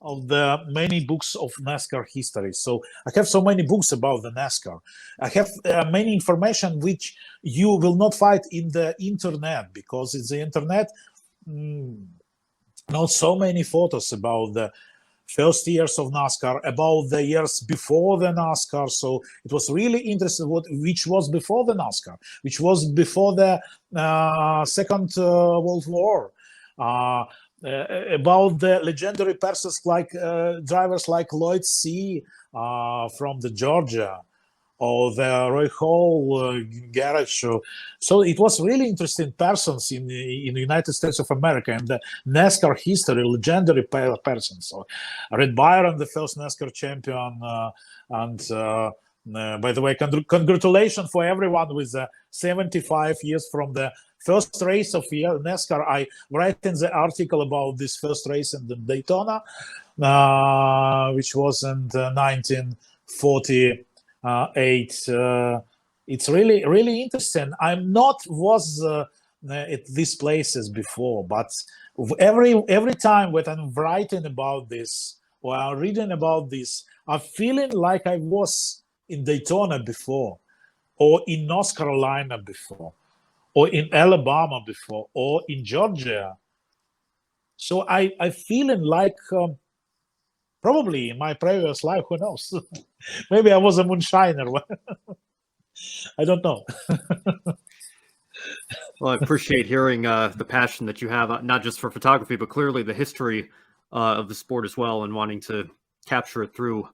of the many books of NASCAR history. So I have so many books about the NASCAR. I have many information which you will not find in the internet, because in the internet, not so many photos about the first years of NASCAR, about the years before the NASCAR. So it was really interesting which was before the NASCAR, which was before the Second World War. About the legendary persons like drivers like Lloyd C. From the Georgia, or the Roy Hall garage. So it was really interesting persons in the United States of America and the NASCAR history, legendary persons. So Red Byron, the first NASCAR champion, and by the way, congratulations for everyone with 75 years from the first race of NASCAR. I write in the article about this first race in the Daytona, which was in 1948. It's really interesting. I'm not was at these places before, but every time when I'm writing about this or I'm reading about this, I'm feeling like I was in Daytona before, or in North Carolina before, or in Alabama before, or in Georgia. So I feeling like probably in my previous life, who knows? Maybe I was a moonshiner. I don't know. Well, I appreciate hearing the passion that you have, not just for photography, but clearly the history of the sport as well, and wanting to capture it through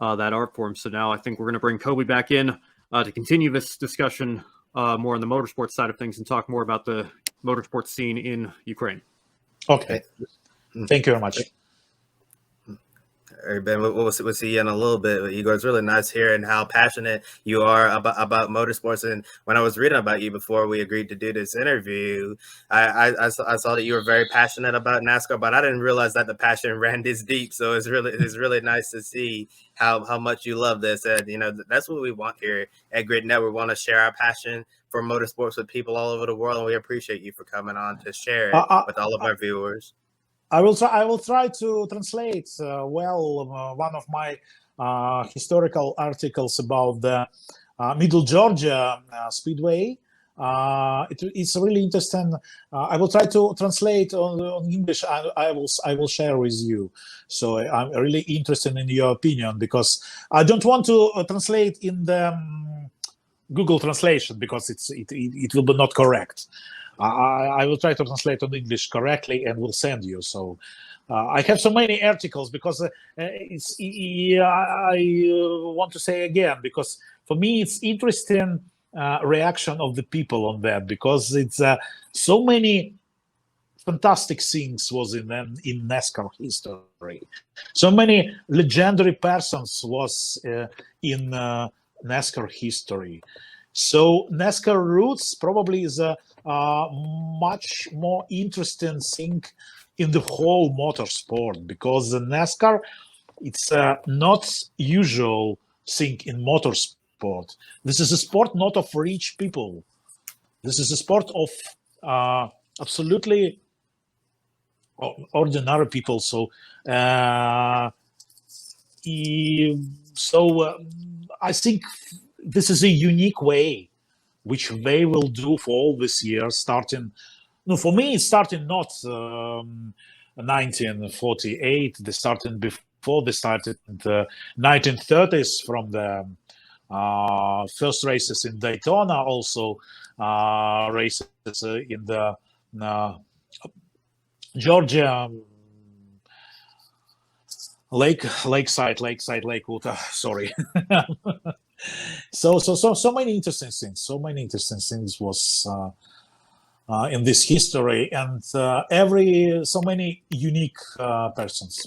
that art form. So now I think we're going to bring Kobe back in to continue this discussion more on the motorsports side of things and talk more about the motorsports scene in Ukraine. Okay. Thank you very much. All right, Ben, we'll see you in a little bit. Igor, it's really nice hearing how passionate you are about motorsports. And when I was reading about you before we agreed to do this interview, I saw that you were very passionate about NASCAR, but I didn't realize that the passion ran this deep. So it's really nice to see how much you love this. And, you know, that's what we want here at Grid Network. We want to share our passion for motorsports with people all over the world. And we appreciate you for coming on to share it with all of our viewers. I will try to translate one of my historical articles about the Middle Georgia Speedway. It's really interesting. I will try to translate on English. I will share with you. So I'm really interested in your opinion, because I don't want to translate in the Google translation, because it will be not correct. I will try to translate on English correctly and will send you. So I have so many articles, because I want to say again, because for me it's interesting reaction of the people on that, because it's so many fantastic things was in NASCAR history. So many legendary persons was in NASCAR history. So NASCAR roots probably is a much more interesting thing in the whole motorsport, because the NASCAR, it's not usual thing in motorsport. This is a sport not of rich people. This is a sport of absolutely ordinary people. So I think this is a unique way which they will do for all this year, starting. No, for me, it's starting not 1948. They started before. They started in the 1930s from the first races in Daytona, also races in the Georgia Lakeside, Lakewood. Sorry. So many interesting things. So many interesting things was in this history, and so many unique persons.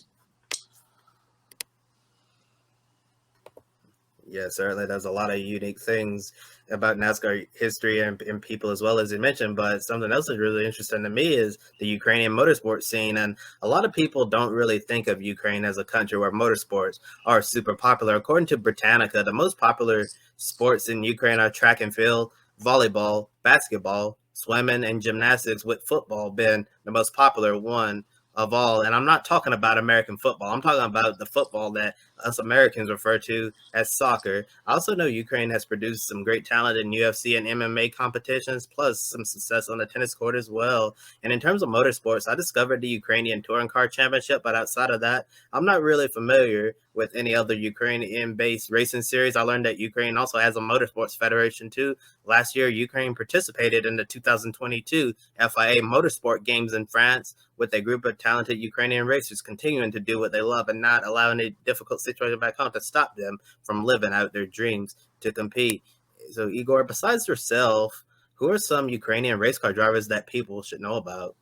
Yeah, certainly. There's a lot of unique things about NASCAR history and people, as well as you mentioned. But something else that's really interesting to me is the Ukrainian motorsports scene. And a lot of people don't really think of Ukraine as a country where motorsports are super popular. According to Britannica, the most popular sports in Ukraine are track and field, volleyball, basketball, swimming, and gymnastics, with football being the most popular one of all. And I'm not talking about American football. I'm talking about the football that us Americans refer to as soccer. I also know Ukraine has produced some great talent in UFC and MMA competitions, plus some success on the tennis court as well. And in terms of motorsports, I discovered the Ukrainian Touring Car Championship, but outside of that, I'm not really familiar with any other Ukrainian-based racing series. I learned that Ukraine also has a motorsports federation too. Last year, Ukraine participated in the 2022 FIA Motorsport Games in France with a group of talented Ukrainian racers continuing to do what they love and not allowing a difficult situation back home to stop them from living out their dreams to compete. So, Igor, besides yourself, who are some Ukrainian race car drivers that people should know about?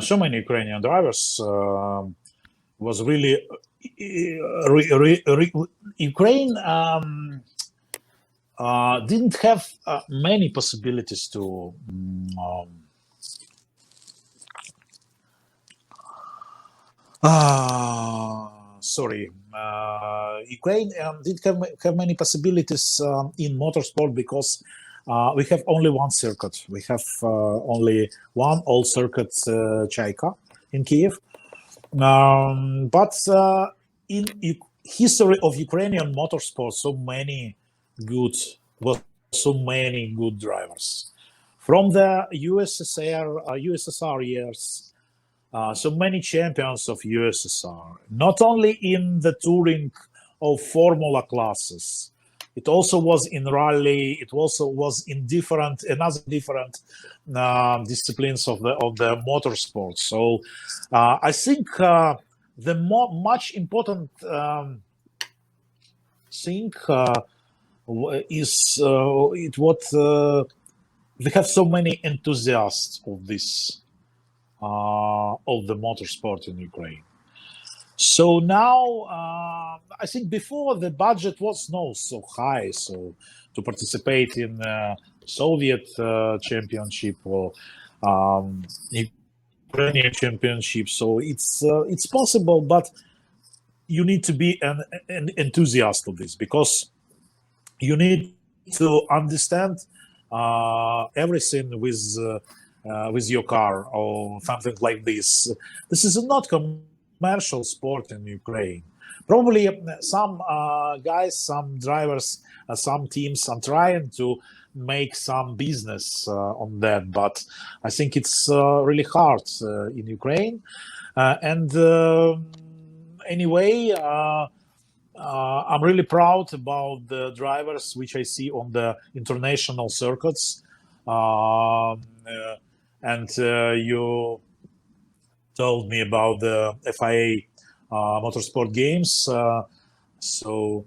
So many Ukrainian drivers was really Ukraine didn't have many possibilities to Ukraine didn't have many possibilities in motorsport because we have only one circuit. We have only one old circuit, Chaika, in Kiev. But in history of Ukrainian motorsport, so many good drivers from the USSR years. So many champions of USSR, not only in the touring of formula classes. It also was in rally. It also was in different disciplines of the motorsport. So I think the much important thing is we have so many enthusiasts of this of the motorsport in Ukraine. So now, I think before the budget was not so high, so to participate in Soviet championship or Ukrainian championship, so it's possible, but you need to be an enthusiast of this because you need to understand everything with your car or something like this. This is not commercial sport in Ukraine. Probably some guys, some drivers, some teams are trying to make some business on that, but I think it's really hard in Ukraine. Anyway, I'm really proud about the drivers which I see on the international circuits. You told me about the FIA Motorsport Games. So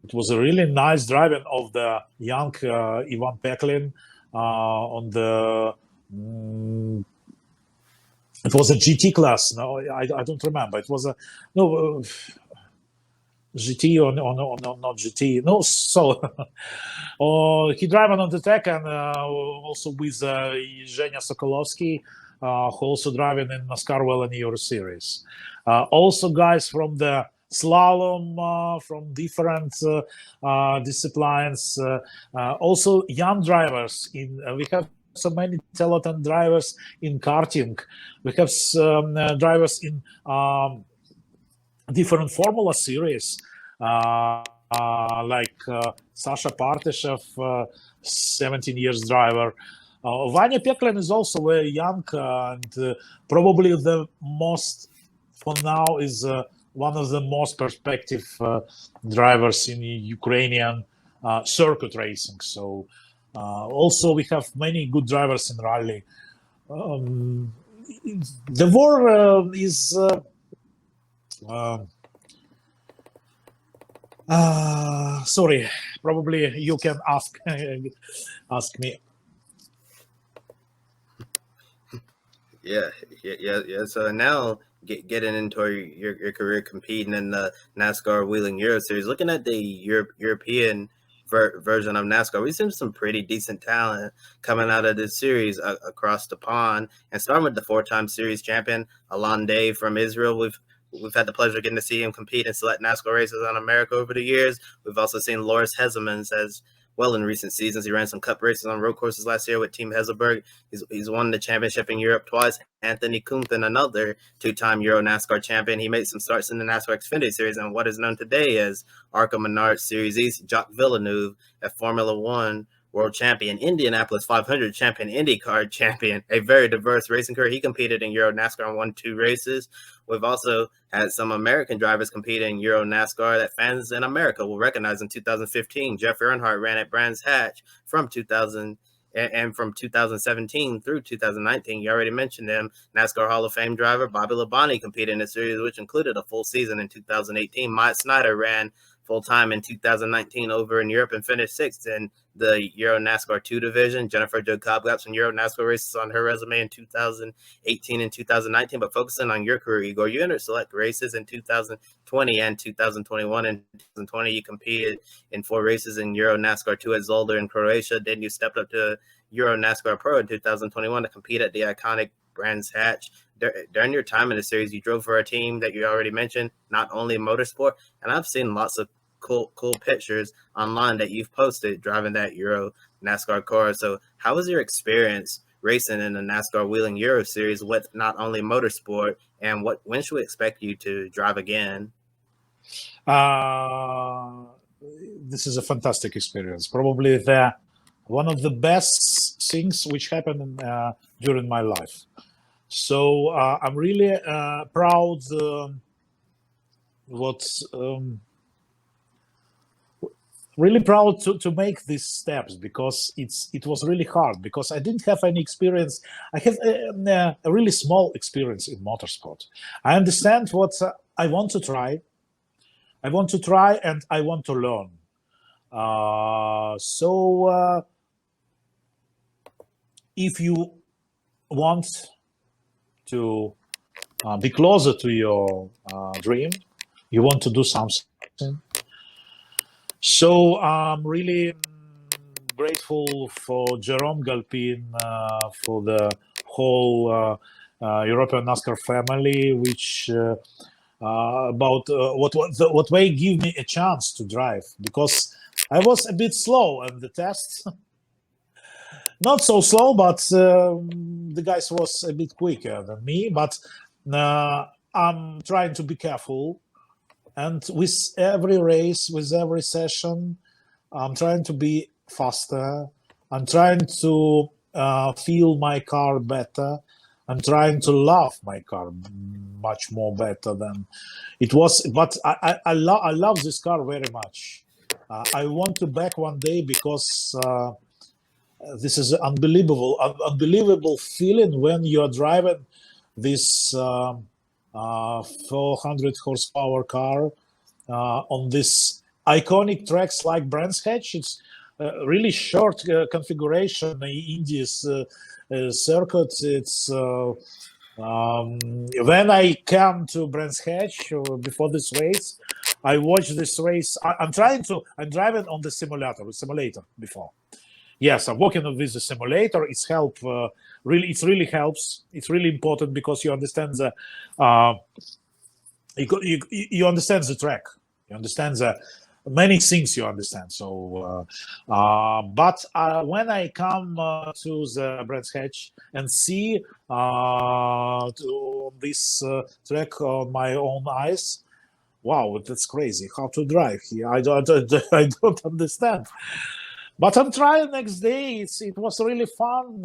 it was a really nice driving of the young Ivan Peklin on the. It was a GT class. No, I don't remember. It was a GT or not GT. No, so he driving on the track and also with Zhenya Sokolovsky. Who also driving in NASCAR Whelen Euro Series. Also guys from the slalom, from different disciplines. Also young drivers. We have so many talented drivers in karting. We have drivers in different Formula Series, like Sasha Partyshev, 17 years driver. Vanya Peklin is also very young and probably the most, for now, is one of the most perspective drivers in Ukrainian circuit racing. So also we have many good drivers in rally. The war is sorry, probably you can ask me. Yeah. So now getting into your career competing in the NASCAR Whelen Euro Series, looking at the European version of NASCAR, we've seen some pretty decent talent coming out of this series across the pond. And starting with the four-time series champion, Alon Day from Israel, we've had the pleasure of getting to see him compete in select NASCAR races on America over the years. We've also seen Loris Hezemans as well in recent seasons. He ran some cup races on road courses last year with Team Heselberg. He's won the championship in Europe twice. Anthony Kunthen, another two-time Euro NASCAR champion. He made some starts in the NASCAR Xfinity Series and what is known today as ARCA Menard Series East. Jacques Villeneuve at Formula One world champion, Indianapolis 500 champion, IndyCar champion, a very diverse racing career. He competed in Euro NASCAR and won 2 races. We've also had some American drivers compete in Euro NASCAR that fans in America will recognize. In 2015, Jeff Earnhardt ran at Brands Hatch from 2017 through 2019. You already mentioned him. NASCAR Hall of Fame driver Bobby Labonte competed in the series, which included a full season in 2018. Schneider ran full-time in 2019 over in Europe and finished 6th in the Euro NASCAR 2 division. Jennifer Jo Cobb got some Euro NASCAR races on her resume in 2018 and 2019, but focusing on your career, Igor, you entered select races in 2020 and 2021. In 2020, you competed in 4 races in Euro NASCAR 2 at Zolder in Croatia. Then you stepped up to Euro NASCAR Pro in 2021 to compete at the iconic Brands Hatch. During your time in the series, you drove for a team that you already mentioned, Not Only Motorsport, and I've seen lots of cool pictures online that you've posted driving that Euro NASCAR car. So how was your experience racing in the NASCAR Whelen Euro Series with Not Only Motorsport, and when should we expect you to drive again? This is a fantastic experience. Probably one of the best things which happened during my life. So I'm really proud really proud to make these steps, because it was really hard, because I didn't have any experience. I have a really small experience in motorsport. I understand what I want to try. I want to try and I want to learn. So if you want to be closer to your dream, you want to do something. So I'm really grateful for Jerome Galpin, for the whole European NASCAR family, which what way give me a chance to drive, because I was a bit slow on the tests. Not so slow, but the guys was a bit quicker than me. But I'm trying to be careful. And with every race, with every session, I'm trying to be faster. I'm trying to feel my car better. I'm trying to love my car much more better than it was. But I love this car very much. I want to back one day, because this is an unbelievable feeling when you are driving this 400 horsepower car on this iconic tracks like Brands Hatch. It's really short configuration. Indy's circuit. It's when I come to Brands Hatch before this race, I watch this race. I'm driving on the simulator before. Yes, I'm working with the simulator. It really helps. It's really important, because you understand you understand the track. You understand many things. You understand. So, but when I come to the Brands Hatch and see this track on my own eyes, wow, that's crazy. How to drive here? I don't understand. But I'm trying next day. It was really fun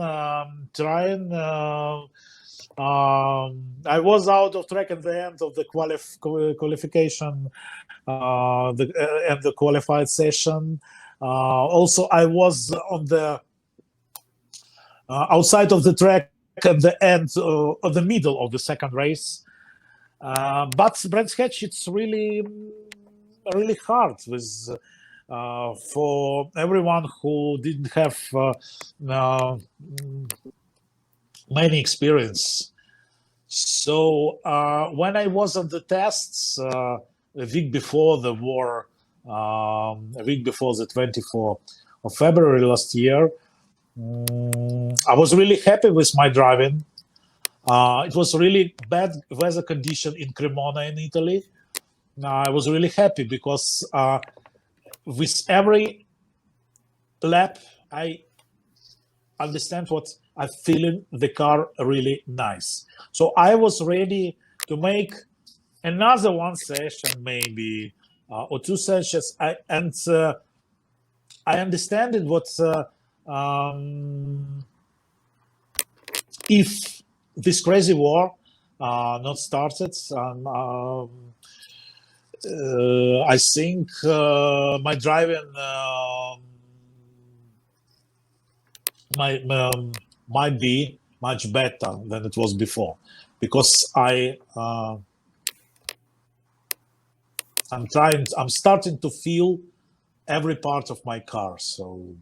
trying. I was out of track at the end of the qualification and the qualified session. Also, I was on the outside of the track at the end of the middle of the second race. But Brands Hatch, it's really hard with. For everyone who didn't have many experience. So when I was on the tests a week before the war, a week before the 24th of February last year, I was really happy with my driving. It was really bad weather condition in Cremona in Italy. I was really happy, because with every lap, I understand what I'm feeling. The car really nice. So I was ready to make another one session, maybe, or 2 sessions. I understand it. If this crazy war not started, I think my driving might be much better than it was before, because I'm starting to feel every part of my car. So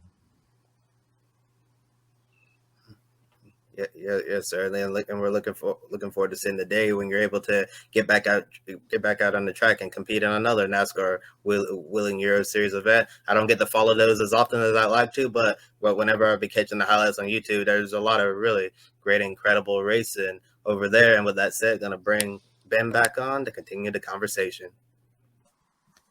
yes, certainly, and we're looking forward to seeing the day when you're able to get back out on the track and compete in another NASCAR Whelen Euro Series event. I don't get to follow those as often as I like to, but whenever I be catching the highlights on YouTube, there's a lot of really great, incredible racing over there. And with that said, going to bring Ben back on to continue the conversation.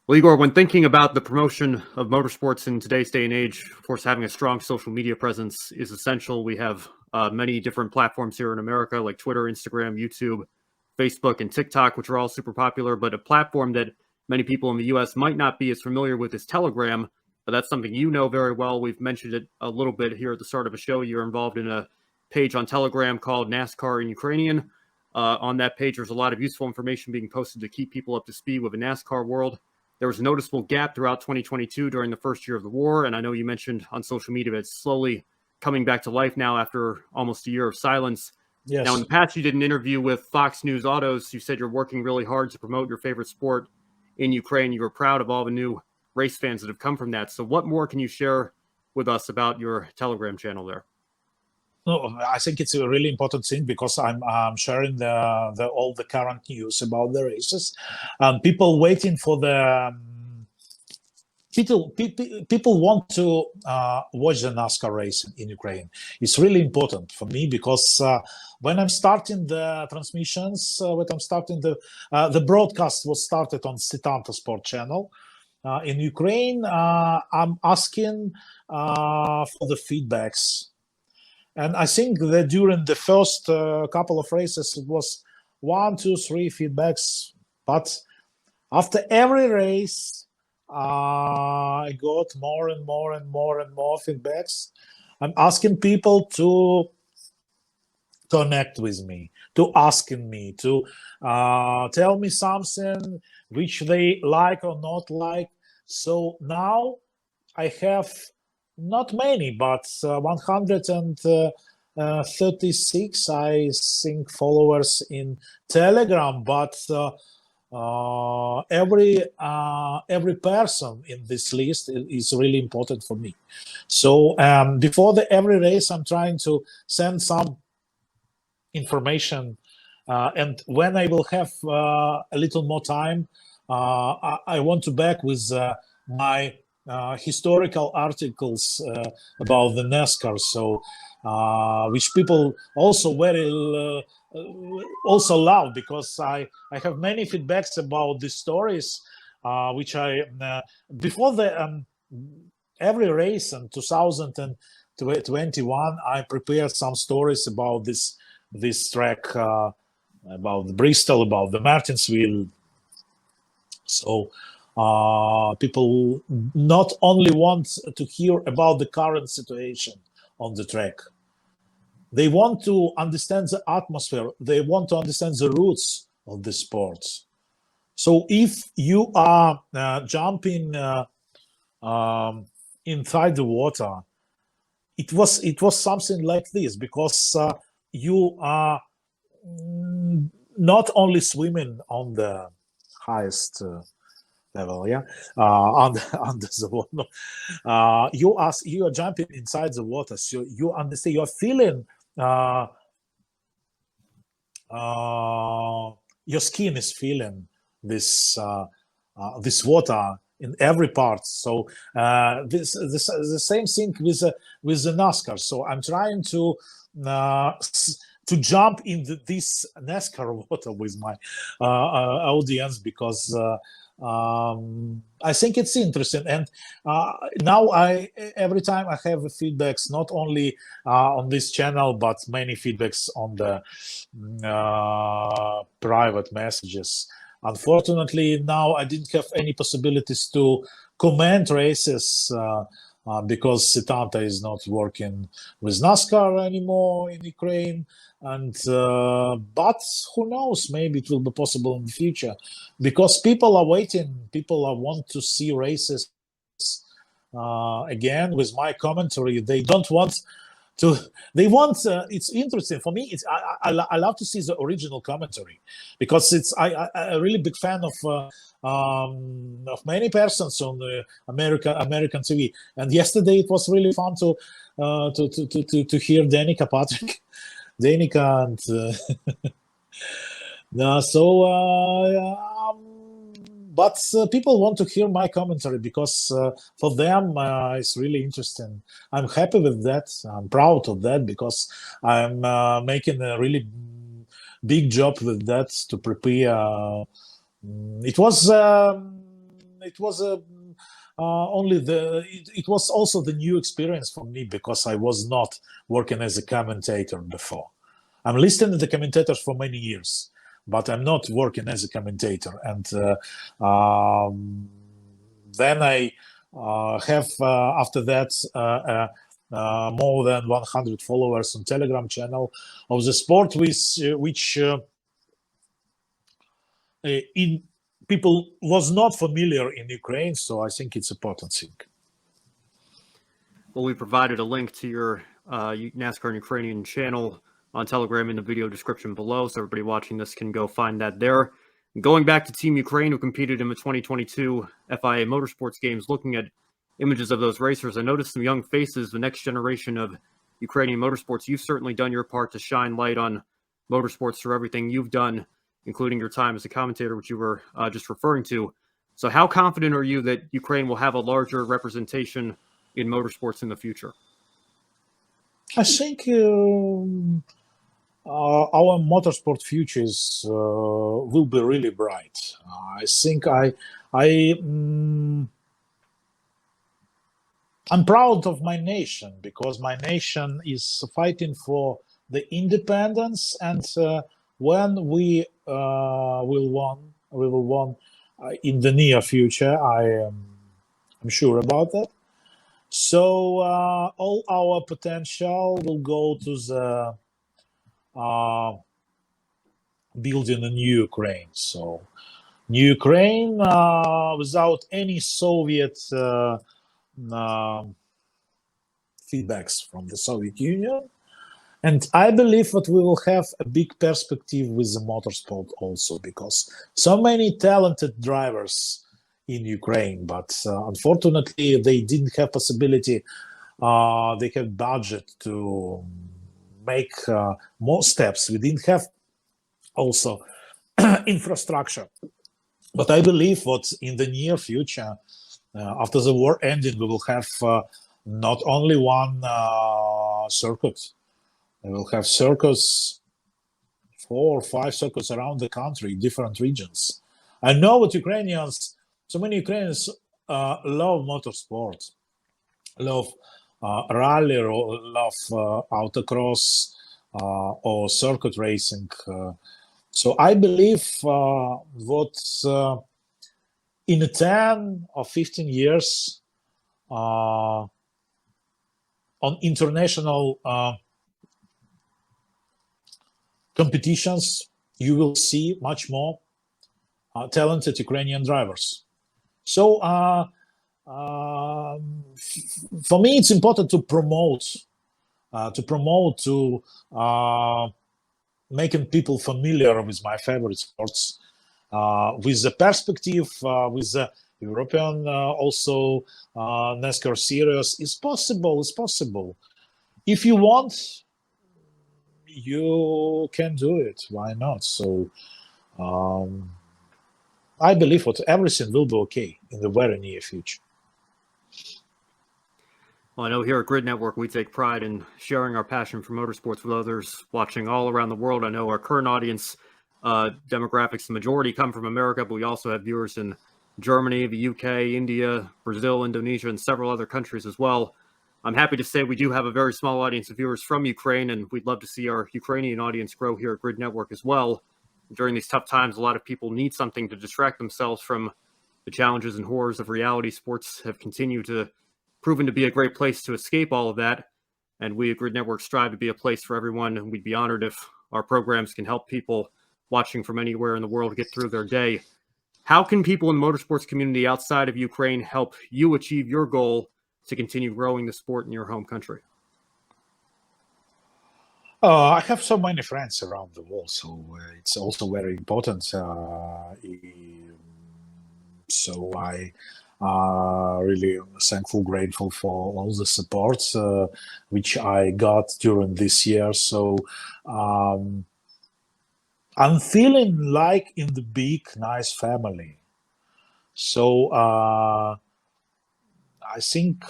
Well, Igor, when thinking about the promotion of motorsports in today's day and age, of course, having a strong social media presence is essential. We have many different platforms here in America, like Twitter, Instagram, YouTube, Facebook, and TikTok, which are all super popular. But a platform that many people in the U.S. might not be as familiar with is Telegram. But that's something you know very well. We've mentioned it a little bit here at the start of the show. You're involved in a page on Telegram called NASCAR in Ukrainian. On that page, there's a lot of useful information being posted to keep people up to speed with the NASCAR world. There was a noticeable gap throughout 2022 during the first year of the war, and I know you mentioned on social media that it's slowly coming back to life now after almost a year of silence. yes. Now, in the past, you did an interview with Fox News Autos. You said you're working really hard to promote your favorite sport in Ukraine. You were proud of all the new race fans that have come from that. So what more can you share with us about your Telegram channel there? No, I think it's a really important thing, because I'm sharing all the current news about the races. People waiting for the people want to watch the NASCAR race in Ukraine. It's really important for me, because when I'm starting the transmissions, when I'm starting the broadcast was started on Setanta Sport channel in Ukraine. I'm asking for the feedbacks. And I think that during the first couple of races, it was 1, 2, 3 feedbacks. But after every race, I got more and more and more and more feedbacks. I'm asking people to connect with me, to asking me, to tell me something which they like or not like. So now I have not many, but 136, I think, followers in Telegram. But every person in this list is really important for me. So before every race, I'm trying to send some information, and when I will have a little more time, I want to back with my historical articles about the NASCAR, so which people also also love, because I have many feedbacks about the stories which I before the every race in 2021 I prepared some stories about this track, about Bristol, about the Martinsville. So people not only want to hear about the current situation on the track, they want to understand the atmosphere, they want to understand the roots of the sports. So if you are jumping inside the water, it was something like this, because you are not only swimming on the highest level, under the water. You are jumping inside the water, so you understand. You are feeling. Your skin is feeling this water in every part. So this the same thing with the NASCAR. So I'm trying to jump in this NASCAR water with my audience, because I think it's interesting. And now every time I have feedbacks, not only on this channel, but many feedbacks on the private messages. Unfortunately, now I didn't have any possibilities to comment races because Sitanta is not working with NASCAR anymore in Ukraine. And but who knows? Maybe it will be possible in the future, because people are waiting. People want to see races again with my commentary. They don't want to. They want. It's interesting for me. It's I love to see the original commentary, because it's a really big fan of many persons on American TV. And yesterday it was really fun to hear Danica Patrick. Danica and but people want to hear my commentary, because for them it's really interesting. I'm happy with that. I'm proud of that, because I'm making a really big job with that to prepare. It was also the new experience for me, because I was not working as a commentator before. I'm listening to the commentators for many years, but I'm not working as a commentator. And then I have after that more than 100 followers on Telegram channel of the sport, which people was not familiar in Ukraine. So I think it's a important thing. Well, we provided a link to your NASCAR and Ukrainian channel on Telegram in the video description below, so everybody watching this can go find that there. Going back to Team Ukraine, who competed in the 2022 FIA Motorsports Games, looking at images of those racers, I noticed some young faces, the next generation of Ukrainian motorsports. You've certainly done your part to shine light on motorsports through everything you've done, including your time as a commentator, which you were just referring to. So how confident are you that Ukraine will have a larger representation in motorsports in the future? I think our motorsport futures will be really bright. I think I'm proud of my nation, because my nation is fighting for the independence, and when we will won in the near future, I'm sure about that. So all our potential will go to the building a new Ukraine. So new Ukraine without any Soviet feedbacks from the Soviet Union. And I believe that we will have a big perspective with the motorsport also, because so many talented drivers in Ukraine, but unfortunately they didn't have possibility. They have budget to make more steps. We didn't have also infrastructure. But I believe that in the near future, after the war ending, we will have not only one circuit. We will have circuits, 4 or 5 circuits around the country, different regions. I know what so many Ukrainians love motorsport, love rally, or love autocross or circuit racing. So I believe that in 10 or 15 years, on international competitions, you will see much more talented Ukrainian drivers. So for me, it's important to promote, making people familiar with my favorite sports, with the perspective, with the European also NASCAR series. It's possible. If you want, you can do it. Why not? So I believe that everything will be okay in the very near future. Well, I know here at Grid Network, we take pride in sharing our passion for motorsports with others watching all around the world. I know our current audience demographics, the majority come from America, but we also have viewers in Germany, the UK, India, Brazil, Indonesia, and several other countries as well. I'm happy to say we do have a very small audience of viewers from Ukraine, and we'd love to see our Ukrainian audience grow here at Grid Network as well. During these tough times, a lot of people need something to distract themselves from the challenges and horrors of reality. Sports have continued to proven to be a great place to escape all of that. And we at Grid Network strive to be a place for everyone. And we'd be honored if our programs can help people watching from anywhere in the world get through their day. How can people in the motorsports community outside of Ukraine help you achieve your goal to continue growing the sport in your home country? I have so many friends around the world, so it's also very important. So I really thankful, grateful for all the support which I got during this year. So I'm feeling like in the big, nice family. So I think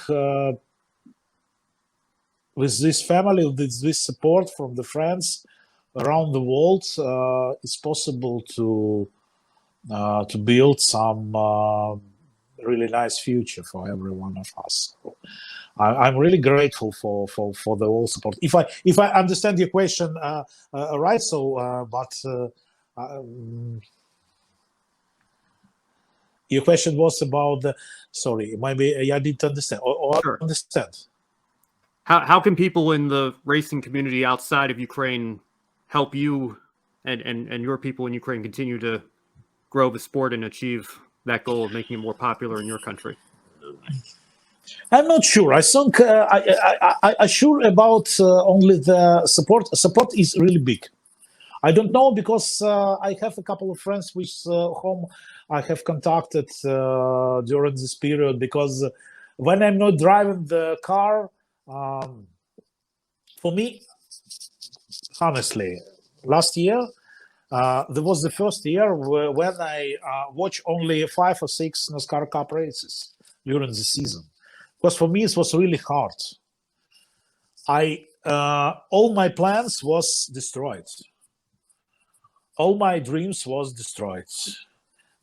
with this family, with this support from the friends around the world, it's possible to build some really nice future for every one of us. So I'm really grateful for the whole support. If I understand your question right, so your question was about the. Sorry, maybe I didn't understand. Or Sure. Understand. How can people in the racing community outside of Ukraine help you and your people in Ukraine continue to grow the sport and achieve that goal of making it more popular in your country? I'm not sure. I think I'm sure about only the support. Support is really big. I don't know because I have a couple of friends with whom I have contacted during this period, because when I'm not driving the car, for me, honestly, last year, there was the first year when I watched only 5 or 6 NASCAR Cup races during the season. Because for me, it was really hard. All my plans was destroyed. All my dreams was destroyed.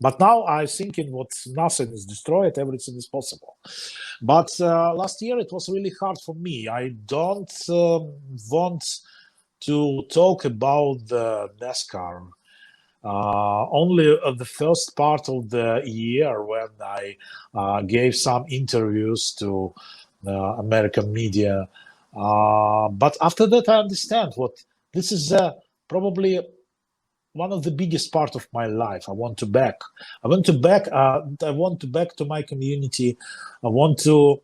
But now I'm thinking what nothing is destroyed, everything is possible. But last year it was really hard for me. I don't want to talk about the NASCAR. Only the first part of the year when I gave some interviews to American media. But after that, I understand what this is probably one of the biggest part of my life. I want to back to my community. I want to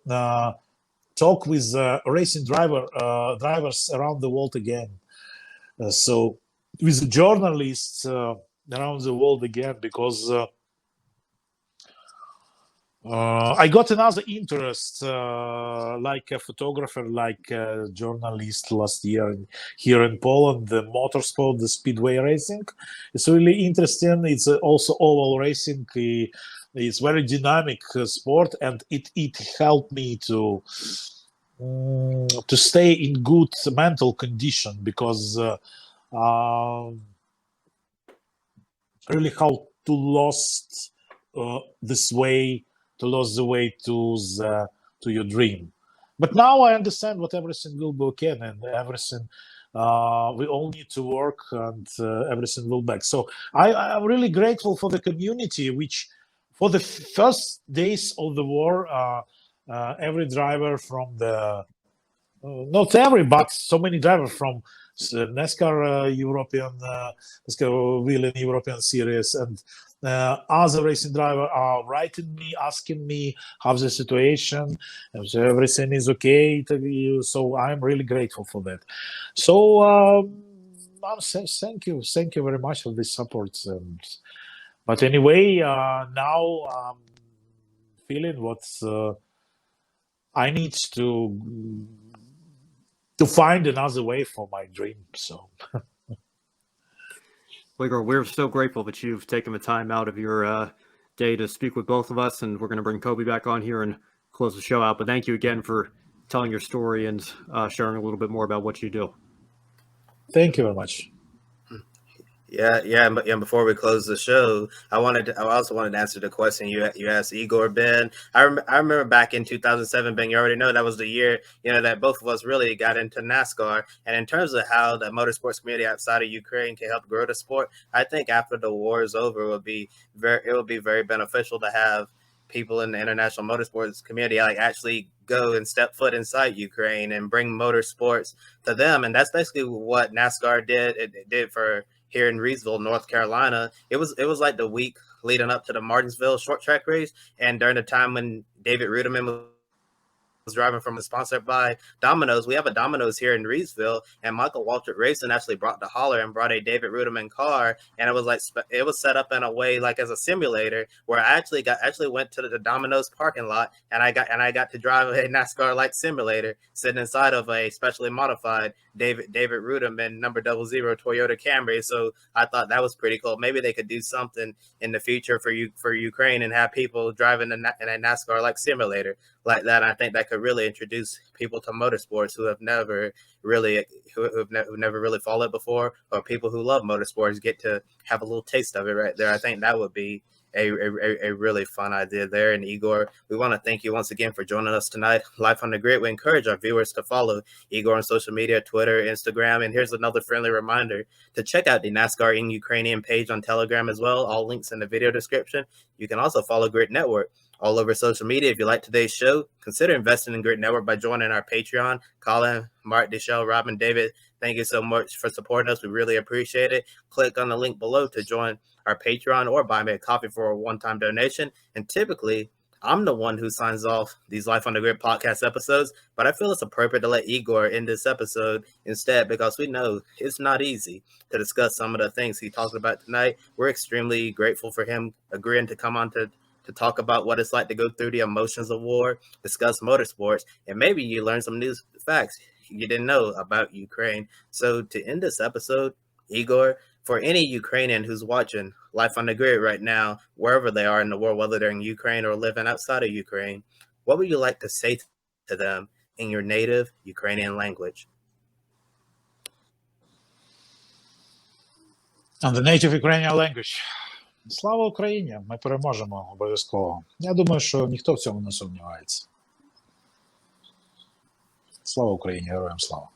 talk with racing drivers around the world again. So with journalists around the world again, because I got another interest, like a photographer, like a journalist last year here in Poland, the motorsport, the speedway racing. It's really interesting. It's also oval racing. It's very dynamic sport, and it helped me to stay in good mental condition, because really how to lose this way, to lose the way to your dream. But now I understand what everything will be okay, and everything we all need to work, and everything will back. So I'm really grateful for the community, which for the first days of the war, every driver from the not every, but so many drivers from NASCAR NASCAR Whelen European Series and other racing drivers are writing me, asking me how's the situation, and so everything is okay. So I'm really grateful for that. So thank you very much for this support. But anyway, now I'm feeling what I need to find another way for my dream. So, Igor, we're so grateful that you've taken the time out of your day to speak with both of us, and we're going to bring Kobe back on here and close the show out. But thank you again for telling your story and sharing a little bit more about what you do. Thank you very much. Yeah. And before we close the show, I also wanted to answer the question you asked Igor, Ben. I remember back in 2007, Ben. You already know that was the year that both of us really got into NASCAR. And in terms of how the motorsports community outside of Ukraine can help grow the sport, I think after the war is over, it will be very beneficial to have people in the international motorsports community like actually go and step foot inside Ukraine and bring motorsports to them. And that's basically what NASCAR did. It did for here in Reedsville, North Carolina. It was like the week leading up to the Martinsville short track race, and during the time when David Ruderman was driving from, sponsored by Domino's. We have a Domino's here in Reedsville, and Michael Waltrip Racing actually brought the hauler and brought a David Ruderman car, and it was set up in a way like as a simulator where I actually went to the Domino's parking lot, and I got to drive a NASCAR like simulator sitting inside of a specially modified David Ruderman number 00 Toyota Camry. So I thought that was pretty cool. Maybe they could do something in the future for Ukraine and have people driving in a NASCAR like simulator like that. I think that could really introduce people to motorsports who have never really followed it before, or people who love motorsports get to have a little taste of it right there. I think that would be a really fun idea there. And Igor, we want to thank you once again for joining us tonight. Life on the Grid. We encourage our viewers to follow Igor on social media, Twitter, Instagram. And here's another friendly reminder to check out the NASCAR in Ukrainian page on Telegram as well. All links in the video description. You can also follow Grid Network all over social media. If you like today's show, consider investing in Grid Network by joining our Patreon. Colin, Mark, Deschelle, Robin, David, thank you so much for supporting us. We really appreciate it. Click on the link below to join our Patreon or buy me a coffee for a one-time donation. And typically, I'm the one who signs off these Life on the Grid podcast episodes, but I feel it's appropriate to let Igor end this episode instead, because we know it's not easy to discuss some of the things he talked about tonight. We're extremely grateful for him agreeing to come on to talk about what it's like to go through the emotions of war, discuss motorsports, and maybe you learn some new facts you didn't know about Ukraine. So to end this episode, Igor, for any Ukrainian who's watching Life on the Grid right now, wherever they are in the world, whether they're in Ukraine or living outside of Ukraine, what would you like to say to them in your native Ukrainian language? On the native Ukrainian language. Слава Україні! Ми переможемо обов'язково. Я думаю, що ніхто в цьому не сумнівається. Слава Україні! Героям слава!